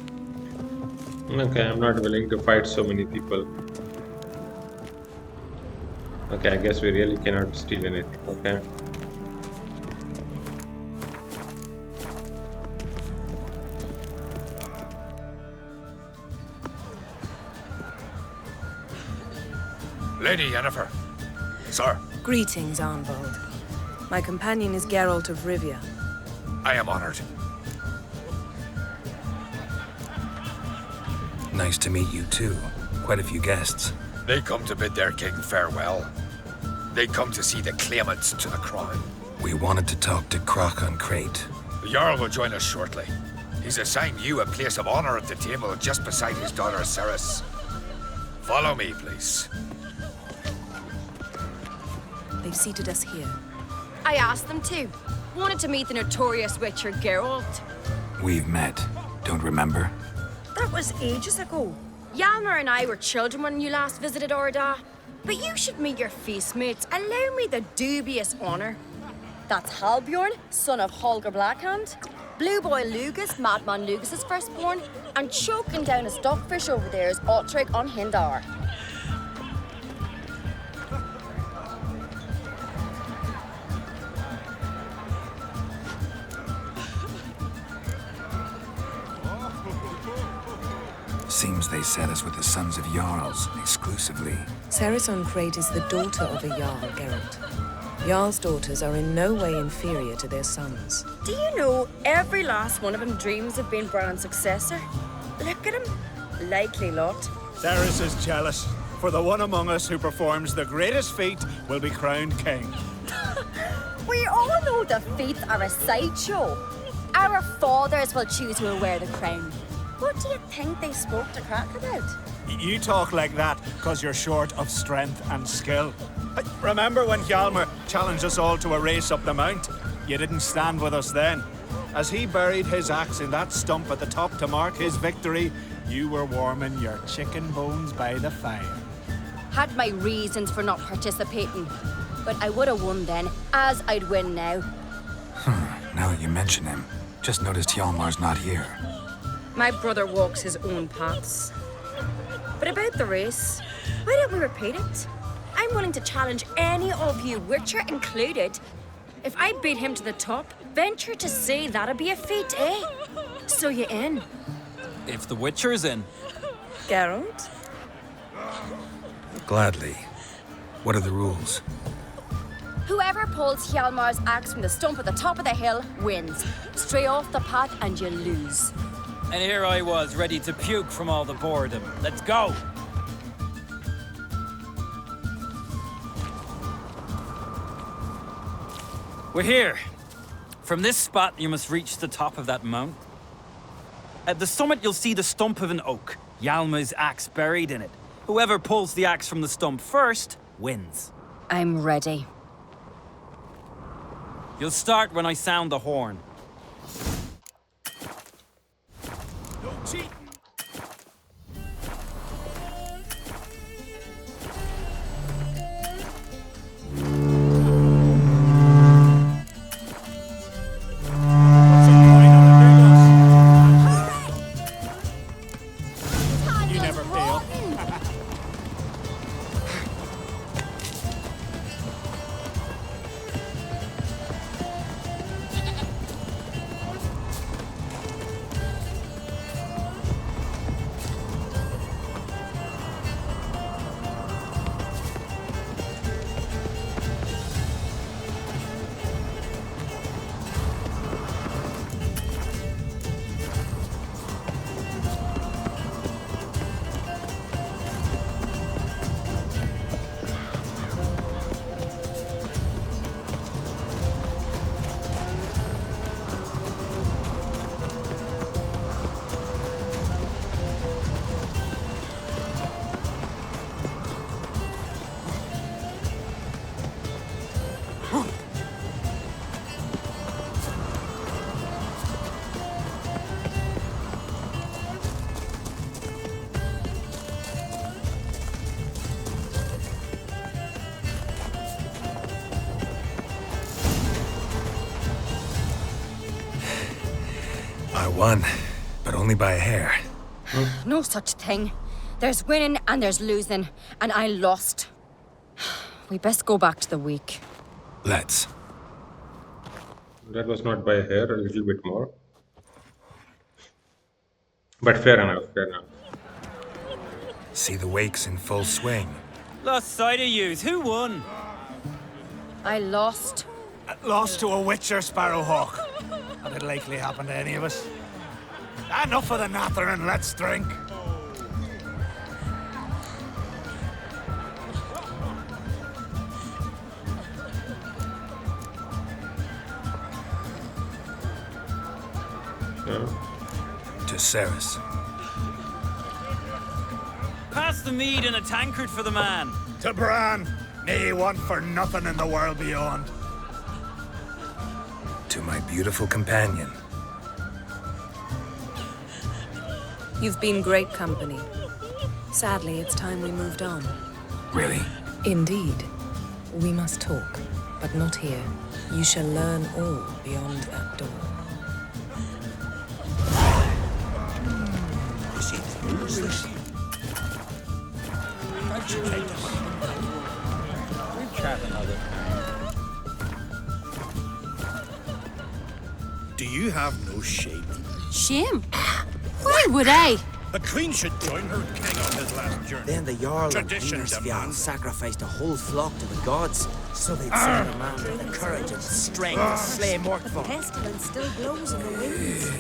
Okay, I'm not willing to fight so many people. Okay, I guess we really cannot steal anything, okay? Lady Yennefer. Sir. Greetings, Arnvold. My companion is Geralt of Rivia. I am honored. Nice to meet you, too. Quite a few guests. They come to bid their king farewell. They come to see the claimants to the crown. We wanted to talk to Crochan Crate. The Jarl will join us shortly. He's assigned you a place of honor at the table just beside his daughter Cerys. Follow me, please. They've seated us here. I asked them to. Wanted to meet the notorious witcher Geralt. We've met. Don't remember? That was ages ago. Hjalmar and I were children when you last visited Orda. But you should meet your feast mates. Allow me the dubious honor. That's Halbjorn, son of Holger Blackhand. Blue Boy Lugus, Madman Lugus' firstborn. And choking down a stockfish over there is Otrek on Hindar. Seems they set us with the sons of Jarls, exclusively. Cerys on Crate is the daughter of a Jarl, Geralt. Jarl's daughters are in no way inferior to their sons. Do you know every last one of them dreams of being Bran's successor? Look at him. Likely lot. Cerys is jealous, for the one among us who performs the greatest feat will be crowned king. We all know the feats are a sideshow. Our fathers will choose who will wear the crown. What do you think they spoke to Crack about? You talk like that because you're short of strength and skill. Remember when Hjalmar challenged us all to a race up the mount? You didn't stand with us then. As he buried his axe in that stump at the top to mark his victory, you were warming your chicken bones by the fire. Had my reasons for not participating. But I would have won then, as I'd win now. Now that you mention him, just noticed Hjalmar's not here. My brother walks his own paths. But about the race, why don't we repeat it? I'm willing to challenge any of you, Witcher included. If I beat him to the top, venture to say that'd be a feat, eh? So you in? If the Witcher's in. Geralt? Gladly. What are the rules? Whoever pulls Hjalmar's axe from the stump at the top of the hill wins. Stray off the path and you lose. And here I was, ready to puke from all the boredom. Let's go! We're here. From this spot, you must reach the top of that mount. At the summit, you'll see the stump of an oak. Hjalmar's axe buried in it. Whoever pulls the axe from the stump first, wins. I'm ready. You'll start when I sound the horn. No cheating! You never fail. won, but only by a hair. No such thing. There's winning and there's losing, and I lost. We best go back to the week. Let's. That was not by a hair, a little bit more. But fair enough, fair enough. See the wakes in full swing. Lost sight of yous. Who won? I lost. Lost to a witcher, Sparrowhawk. And it'll likely happen to any of us. Enough of the natter and let's drink. To Cerys. Pass the mead in a tankard for the man. To Bran. May he want for nothing in the world beyond. To my beautiful companion. You've been great company. Sadly, it's time we moved on. Really? Indeed. We must talk, but not here. You shall learn all beyond that door. Do you have no shame? Shame? Why would I? The Queen should join her king on his last journey. Then the Jarl and Tradition Queen demands. sacrificed a whole flock to the gods, so they'd send a man with the courage and strength to slay Morkvar. Pestilence still blows in the winds.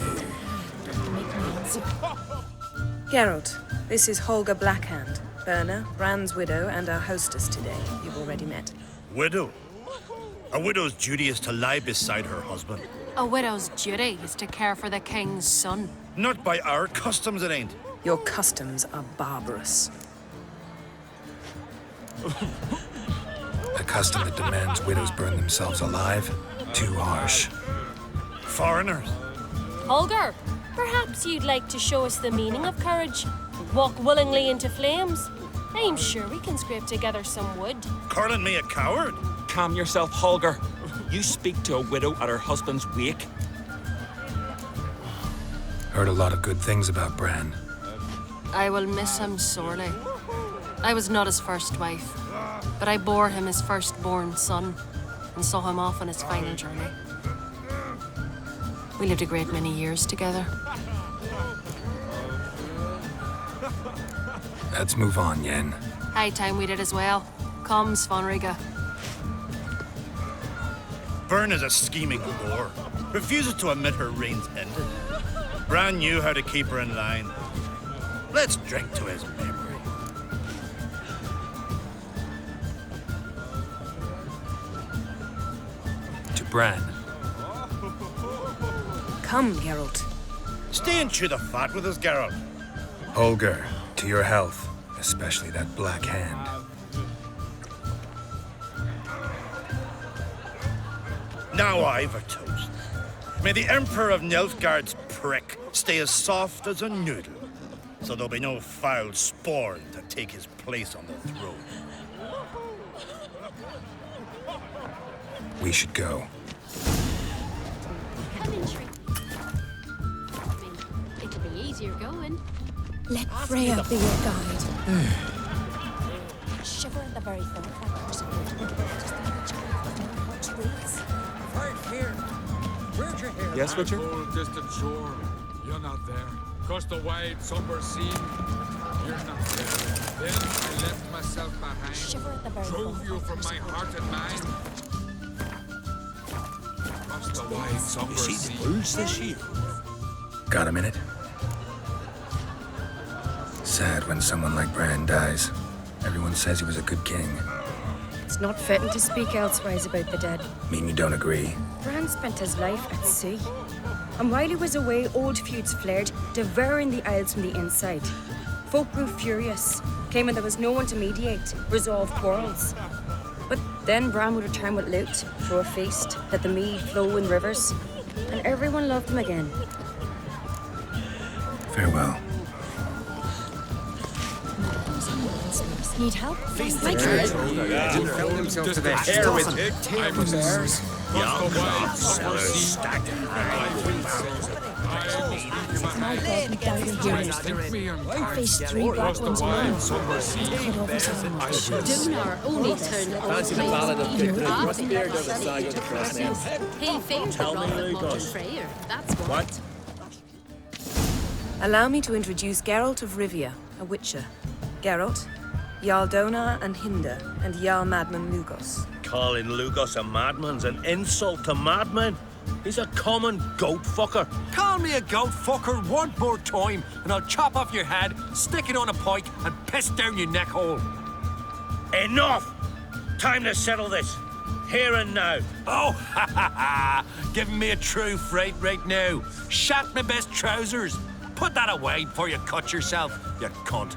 Geralt, this is Holger Blackhand, Berna, Bran's widow, and our hostess today. You've already met. Widow? A widow's duty is to lie beside her husband. A widow's duty is to care for the king's son. Not by our customs, it ain't. Your customs are barbarous. A custom that demands widows burn themselves alive? Too harsh. Foreigners? Holger, perhaps you'd like to show us the meaning of courage? Walk willingly into flames? I'm sure we can scrape together some wood. Calling me a coward? Calm yourself, Holger. You speak to a widow at her husband's wake? Heard a lot of good things about Bran. I will miss him sorely. I was not his first wife, but I bore him his firstborn son and saw him off on his final journey. We lived a great many years together. Let's move on, Yen. High time we did as well. Come, Svanriga. Byrne is a scheming whore. Refuses to admit her reign's ended. Bran knew how to keep her in line. Let's drink to his memory. To Bran. Come, Geralt. Stay and chew the fat with us, Geralt. Holger, to your health, especially that black hand. Now I've a toast. May the Emperor of Nilfgaard's prick stay as soft as a noodle, so there'll be no foul spawn to take his place on the throne. We should go. It'll be easier going. Let Freya be your guide. Shiver at the very thought that person would trees. Right here. Where'd you hear? Yes, Richard? Cold, distant shore. You're not there. Across the wide, somber sea. You're not there. Then I left myself behind. Shiver at the very Drove thought you that from person my would heart and mind. Across the wide, somber sea. Who's the shield? Got a minute? Sad when someone like Bran dies. Everyone says he was a good king. It's not fitting to speak elsewise about the dead. Mean you don't agree? Bran spent his life at sea. And while he was away, old feuds flared, devouring the Isles from the inside. Folk grew furious, claiming there was no one to mediate, resolve quarrels. But then Bran would return with loot, throw a feast, let the mead flow in rivers, and everyone loved him again. Farewell. conspiracy. Need help? Feast Like the it. He filled himself to the hair with bears. My God, we died in here. I faced 3 black ones alone. Cut over so much. Dunar only turned old Fancy the ballad of players Pippin. into What's the beard of the saga of the cross now? He failed the Tell me, wrath of Lucas. modern Freyr, that's what. Allow me to introduce Geralt of Rivia, a witcher. Geralt, Jarl Donar and Hinder, and Jarl Madman Lugos. Calling Lugos a madman's an insult to madmen. He's a common goat fucker. Call me a goat fucker one more time, and I'll chop off your head, stick it on a pike, and piss down your neck hole. Enough! Time to settle this. Here and now. Oh, ha ha ha! Giving me a true fright right now. Shat my best trousers. Put that away before you cut yourself, you cunt.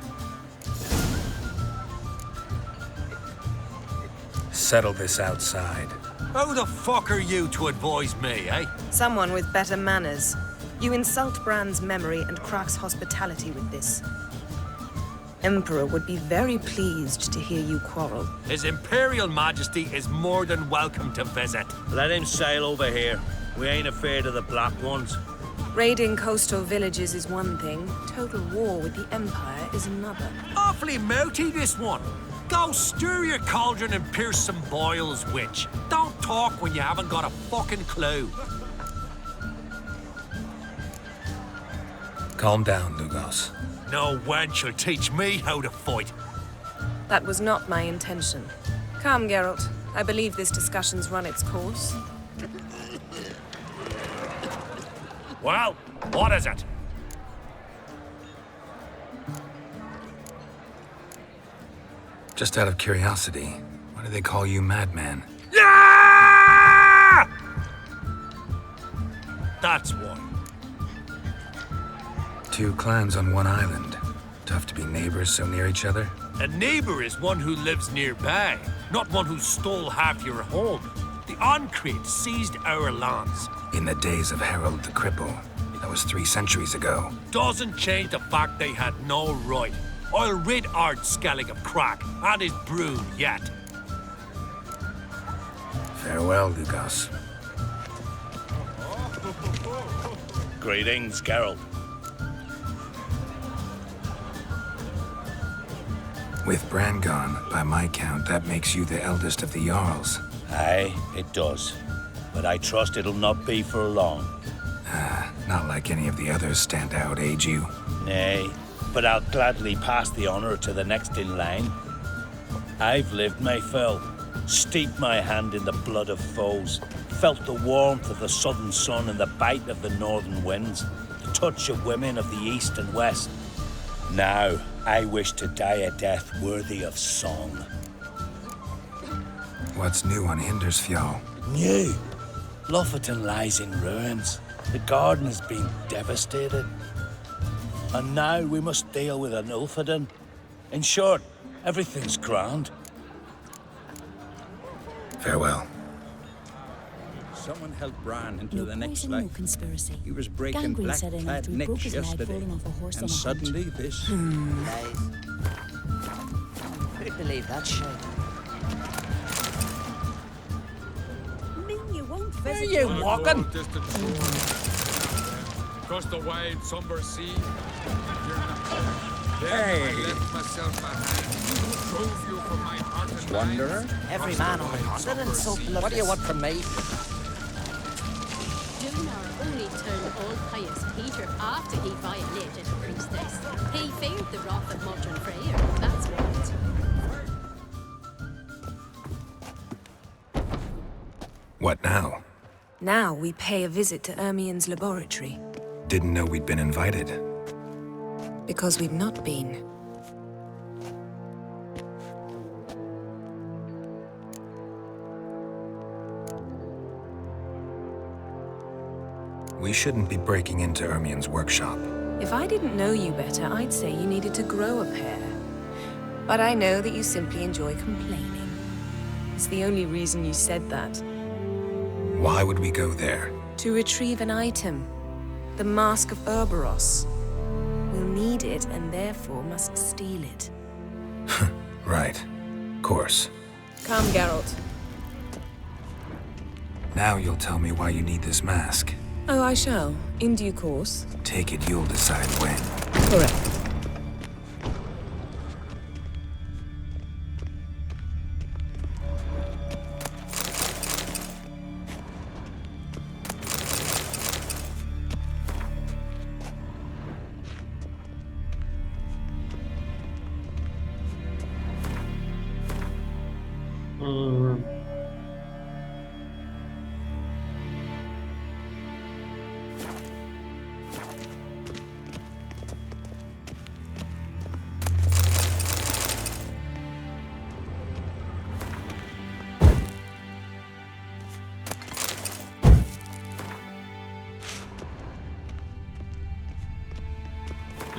Settle this outside. Who the fuck are you to advise me, eh? Someone with better manners. You insult Bran's memory and Krak's hospitality with this. Emperor would be very pleased to hear you quarrel. His Imperial Majesty is more than welcome to visit. Let him sail over here. We ain't afraid of the black ones. Raiding coastal villages is one thing. Total war with the Empire is another. Awfully mouty, this one. Go stir your cauldron and pierce some boils, witch. Don't talk when you haven't got a fucking clue. Calm down, Lugos. No wench will teach me how to fight. That was not my intention. Come, Geralt. I believe this discussion's run its course. Well, what is it? Just out of curiosity, why do they call you Madman? Yeah! That's why. 2 clans on one island. Tough to be neighbors so near each other. A neighbor is one who lives nearby, not one who stole half your home. The Oncreed seized our lands. In the days of Harold the Cripple. That was 3 centuries ago. Doesn't change the fact they had no right. I'll rid Ard Skellige of Crack and his brood yet. Farewell, Lugos. Greetings, Geralt. With Bran gone, by my count, that makes you the eldest of the Jarls. Aye, it does. But I trust it'll not be for long. Not like any of the others stand out, age you? Nay, but I'll gladly pass the honor to the next in line. I've lived my fill, steeped my hand in the blood of foes, felt the warmth of the southern sun and the bite of the northern winds, the touch of women of the east and west. Now, I wish to die a death worthy of song. What's new on Hindersfjall? New? Lofferton lies in ruins. The garden has been devastated. And now we must deal with an Ulfheden. In short, everything's grand. Farewell. Someone helped Bran into No the next poison, no life. conspiracy. He was breaking Gangrene set in black-clad after he broke necks his leg yesterday. falling off a horse on And a hunt. suddenly this. Couldn't believe that shit. Mean you won't Where visit are you walking? Across the wide, somber sea. You're not there. Hey. I left myself behind. Drove you from my heart and Wanderer? Every man on the continent so bloodless. What do you want from me? Dunar only turned old pious Peter after he violated a priestess. He feared the wrath of modern Freyr, that's what. What now? Now we pay a visit to Ermien's laboratory. Didn't know we'd been invited. Because we've not been. We shouldn't be breaking into Ermien's workshop. If I didn't know you better, I'd say you needed to grow a pair. But I know that you simply enjoy complaining. It's the only reason you said that. Why would we go there? To retrieve an item. The Mask of Cerys. We'll need it and therefore must steal it. Right. Course. Come, Geralt. Now you'll tell me why you need this mask. Oh, I shall. In due course. Take it you'll decide when. Correct.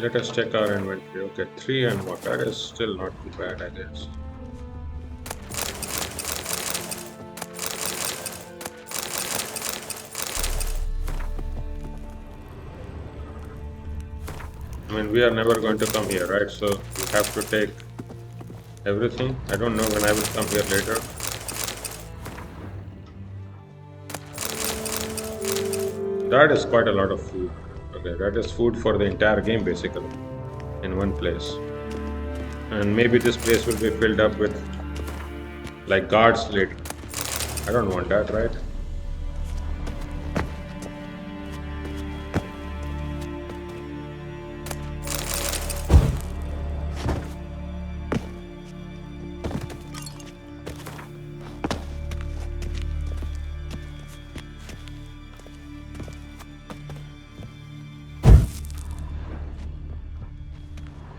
Let us check our inventory. Okay, 3 and what? That is still not too bad, I guess. I mean, we are never going to come here, right? So we have to take everything. I don't know when I will come here later. That is quite a lot of food. Okay, that is food for the entire game basically in one place. And maybe this place will be filled up with like guards later. I don't want that, right?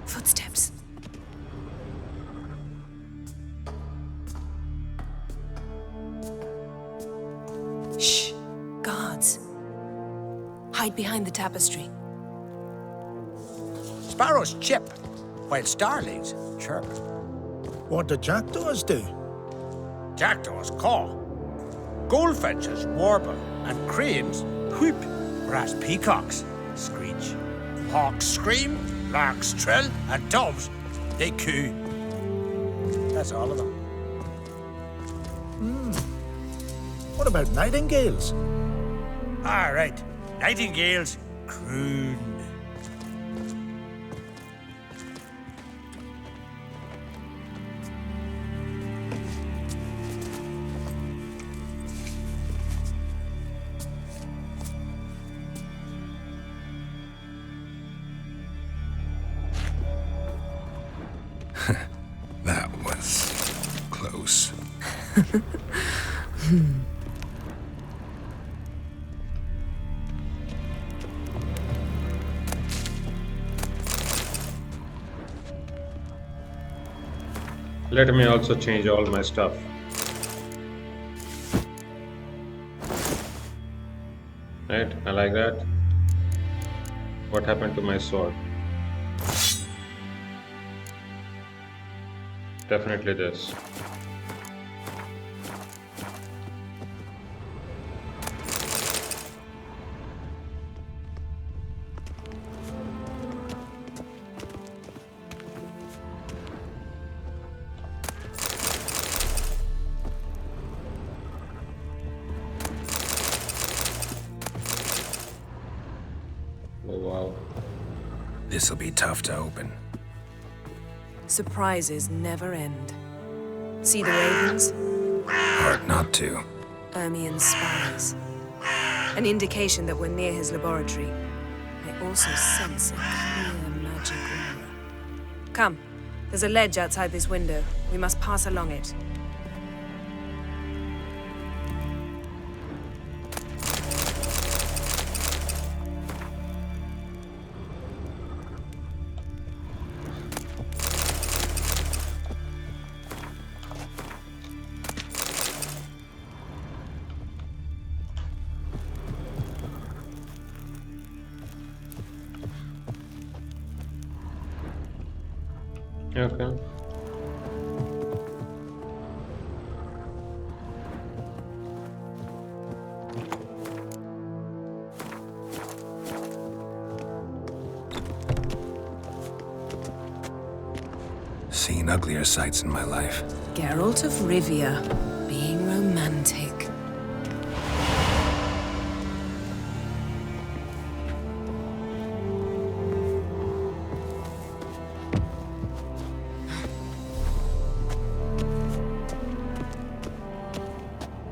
Footsteps. Shh. Guards. Hide behind the tapestry. Sparrows chip, while starlings chirp. What do jackdaws do? Jackdaws caw. Goldfinches warble, and cranes whoop, whereas peacocks screech. Hawks scream, larks trill, and doves, they coo. That's all of them. What about nightingales? All right, nightingales croon. That was close. Let me also change all my stuff. Right, I like that. What happened to my sword? Definitely this. Oh wow. This'll be tough to open. Surprises never end. See the ravens? Hard not to. Ermien's spies. An indication that we're near his laboratory. I also sense a clear magic aura. Come, there's a ledge outside this window. We must pass along it. Okay. seen uglier sights in my life. Geralt of Rivia, being romantic.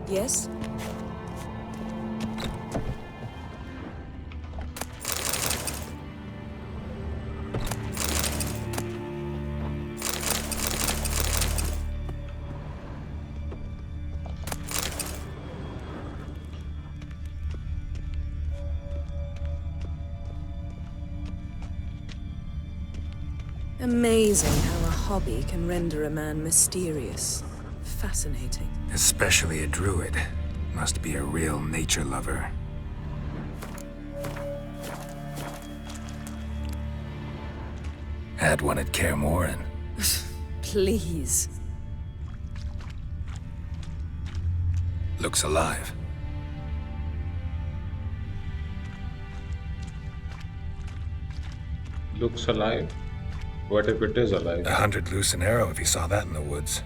Yes? Amazing how a hobby can render a man mysterious. Fascinating. Especially a druid. Must be a real nature lover. Had one at Kaer. Please. Looks alive. Looks alive? What if it is alive? 100 loose an arrow if he saw that in the woods.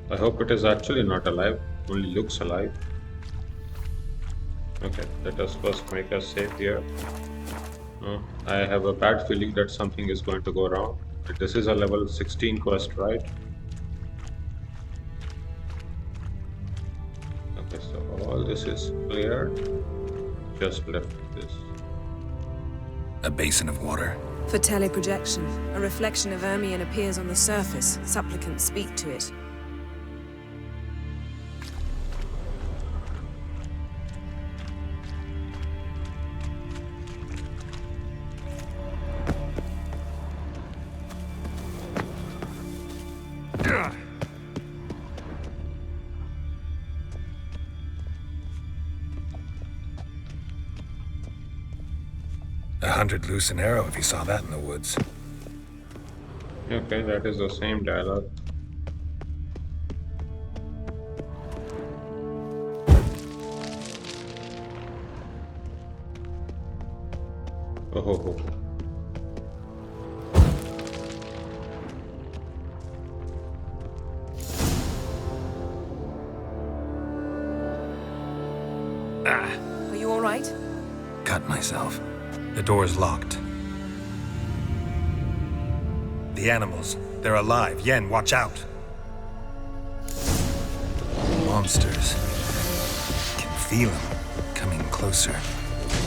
I hope it is actually not alive, only looks alive. Okay, let us first make us safe here. I have a bad feeling that something is going to go wrong. This is a level 16 quest, right? Okay, so all this is cleared. Just left this. A basin of water. For teleprojection, a reflection of Ermion appears on the surface. Supplicants speak to it. Loose an arrow if he saw that in the woods. Okay, that is the same dialogue. Oh ho ho. Are you all right? Cut myself. The door's locked. The animals, they're alive. Yen, watch out. Monsters. Can feel them coming closer.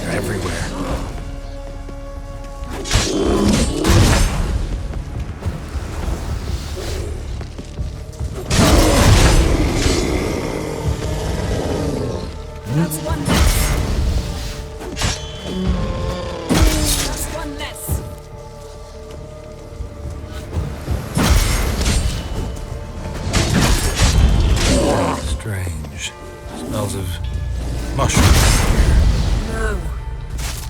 They're everywhere. That's one less. Strange. Smells of mushrooms. No.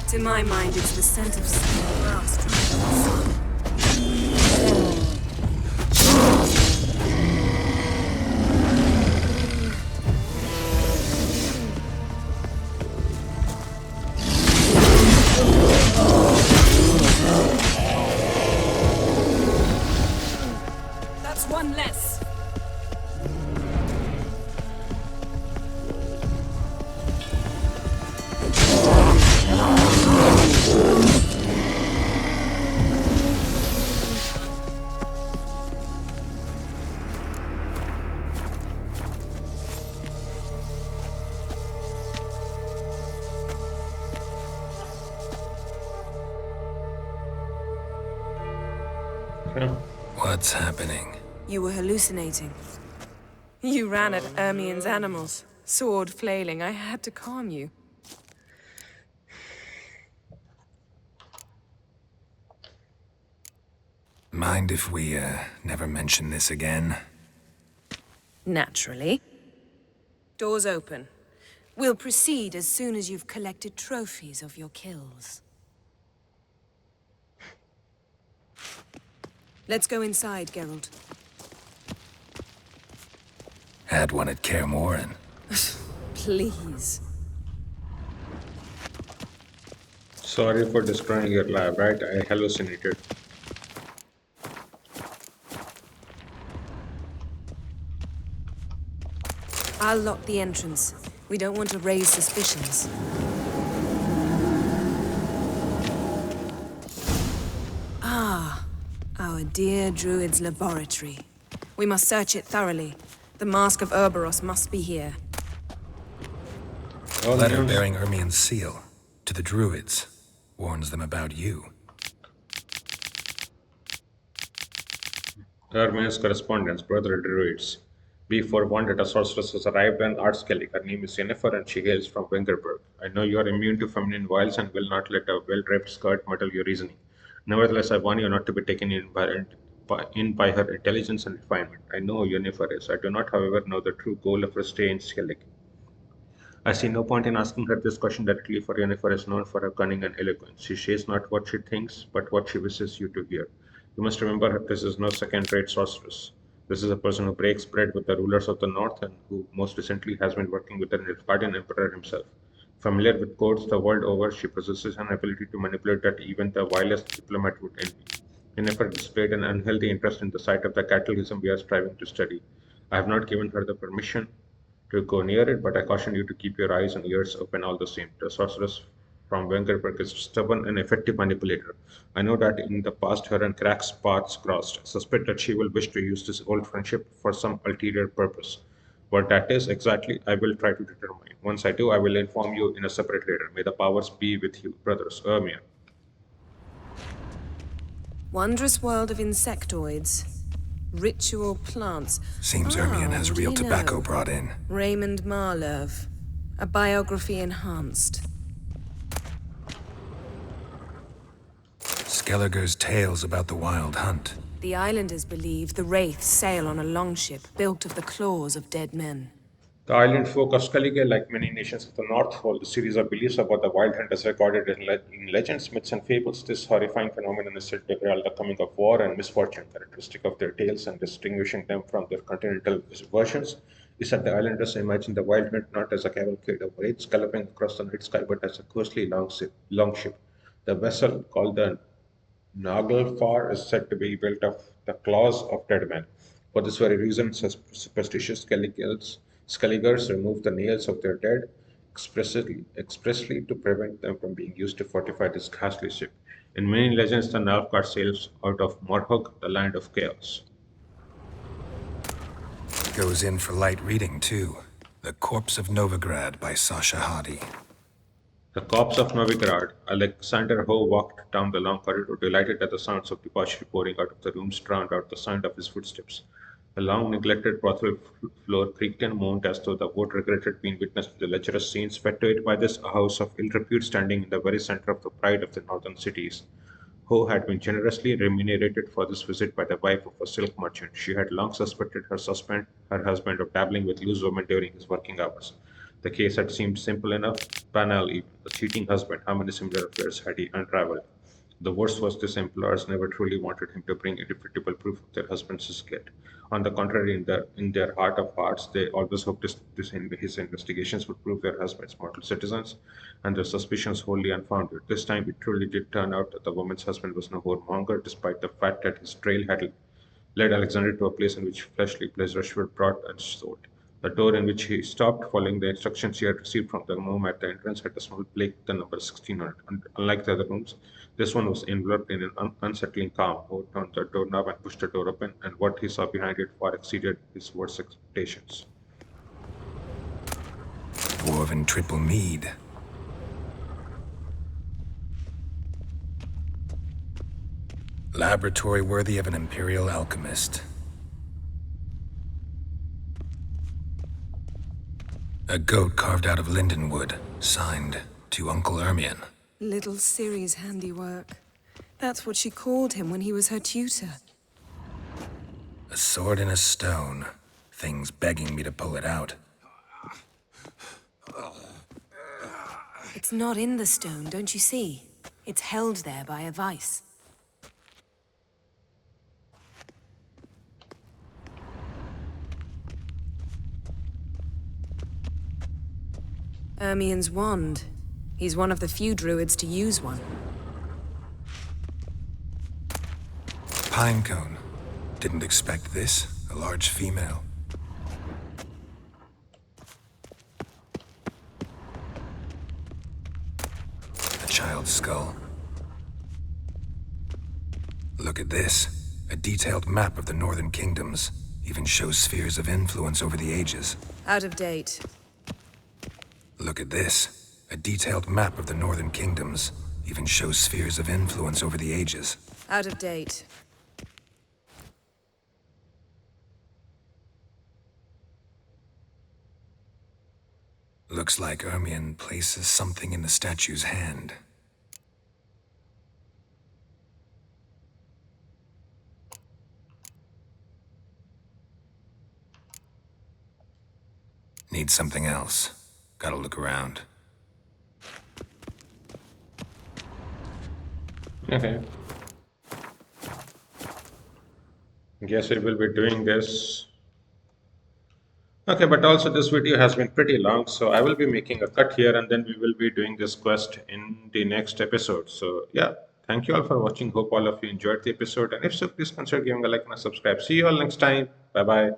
To my mind, it's the scent of small grass drying in the sun. That's one less. What's happening? You were hallucinating. You ran at Ermion's animals, sword flailing. I had to calm you. Mind if we, never mention this again? Naturally. Doors open. We'll proceed as soon as you've collected trophies of your kills. Let's go inside, Geralt. Had one at Kaer. Please. Sorry for destroying your lab, right? I hallucinated. I'll lock the entrance. We don't want to raise suspicions. Ah, our dear druid's laboratory. We must search it thoroughly. The Mask of Cerberus must be here. A letter bearing Ermien's seal to the druids warns them about you. Hermes correspondence, brother druids. Be forewarned that a sorceress has arrived and art Skellige. Her name is Yennefer and she hails from Wengerberg. I know you are immune to feminine wiles and will not let a well-draped skirt muddle your reasoning. Nevertheless, I warn you not to be taken in by her intelligence and refinement. I know who Yennefer is. I do not, however, know the true goal of her stay in Skellige. I see no point in asking her this question directly, for Yennefer is known for her cunning and eloquence. She says not what she thinks, but what she wishes you to hear. You must remember this is no second-rate sorceress. This is a person who breaks bread with the rulers of the north and who most recently has been working with the Nilfgaardian emperor himself. Familiar with courts the world over, she possesses an ability to manipulate that even the vilest diplomat would envy. Yennefer displayed an unhealthy interest in the sight of the catechism we are striving to study. I have not given her the permission to go near it, but I caution you to keep your eyes and ears open all the same. The sorceress from Wengerberg is stubborn and effective manipulator. I know that in the past her and Crack's paths crossed. I suspect that she will wish to use this old friendship for some ulterior purpose. What that is exactly, I will try to determine. Once I do, I will inform you in a separate letter. May the powers be with you, brothers. Ermia. Wondrous world of insectoids. Ritual plants. Seems Ermion has real tobacco brought in. Raymond Marlove. A biography enhanced. Skelliger's tales about the wild hunt. The islanders believe the wraiths sail on a longship built of the claws of dead men. The island folk of Skellige, like many nations of the North, hold a series of beliefs about the wild hunt as recorded in legends, myths, and fables. This horrifying phenomenon is said to herald the coming of war and misfortune. Characteristic of their tales and distinguishing them from their continental versions is that the islanders imagine the wild hunt not as a cavalcade of wraiths galloping across the night sky, but as a ghostly longship. The vessel, called the Naglfar, is said to be built of the claws of dead men. For this very reason, superstitious Skelligers remove the nails of their dead expressly to prevent them from being used to fortify this ghastly ship. In many legends, the Nalfgaard sails out of Morhug, the land of chaos. Goes in for light reading, too. The Corpse of Novigrad by Sasha Hadi. The corpse of Novigrad. Alexander Ho walked down the long corridor, delighted at the sounds of debauchery pouring out of the rooms, drowned out the sound of his footsteps. The long-neglected brothel floor creaked and moaned as though the boat regretted being witness to the lecherous scenes fed to it by this house of ill repute standing in the very center of the pride of the northern cities. Ho had been generously remunerated for this visit by the wife of a silk merchant. She had long suspected her husband of dabbling with loose women during his working hours. The case had seemed simple enough, banal even. The cheating husband, how many similar affairs had he unraveled? The worst was this employers never truly wanted him to bring irrefutable proof of their husband's guilt. On the contrary, in their heart of hearts, they always hoped his investigations would prove their husbands mortal citizens, and their suspicions wholly unfounded. This time it truly did turn out that the woman's husband was no whoremonger, despite the fact that his trail had led Alexander to a place in which fleshly pleasures were brought and sold. The door in which he stopped, following the instructions he had received from the gnome at the entrance, had a small plaque, the number 1600. Unlike the other rooms, this one was enveloped in an unsettling calm. Ho turned the doorknob and pushed the door open, and what he saw behind it far exceeded his worst expectations. Dwarven triple mead. Laboratory worthy of an imperial alchemist. A goat carved out of lindenwood, signed to Uncle Ermion. Little Cerys' handiwork. That's what she called him when he was her tutor. A sword in a stone. Things begging me to pull it out. It's not in the stone, don't you see? It's held there by a vice. Ermion's wand. He's one of the few druids to use one. Pinecone. Didn't expect this. A large female. A child's skull. Look at this. A detailed map of the northern kingdoms. Even shows spheres of influence over the ages. Out of date. Look at this. A detailed map of the northern kingdoms. Even shows spheres of influence over the ages. Out of date. Looks like Ermion places something in the statue's hand. Need something else. Gotta look around. Okay. Guess we will be doing this. Okay, but also this video has been pretty long, so I will be making a cut here and then we will be doing this quest in the next episode. So yeah, thank you all for watching. Hope all of you enjoyed the episode, and if so, please consider giving a like and a subscribe. See you all next time. Bye bye.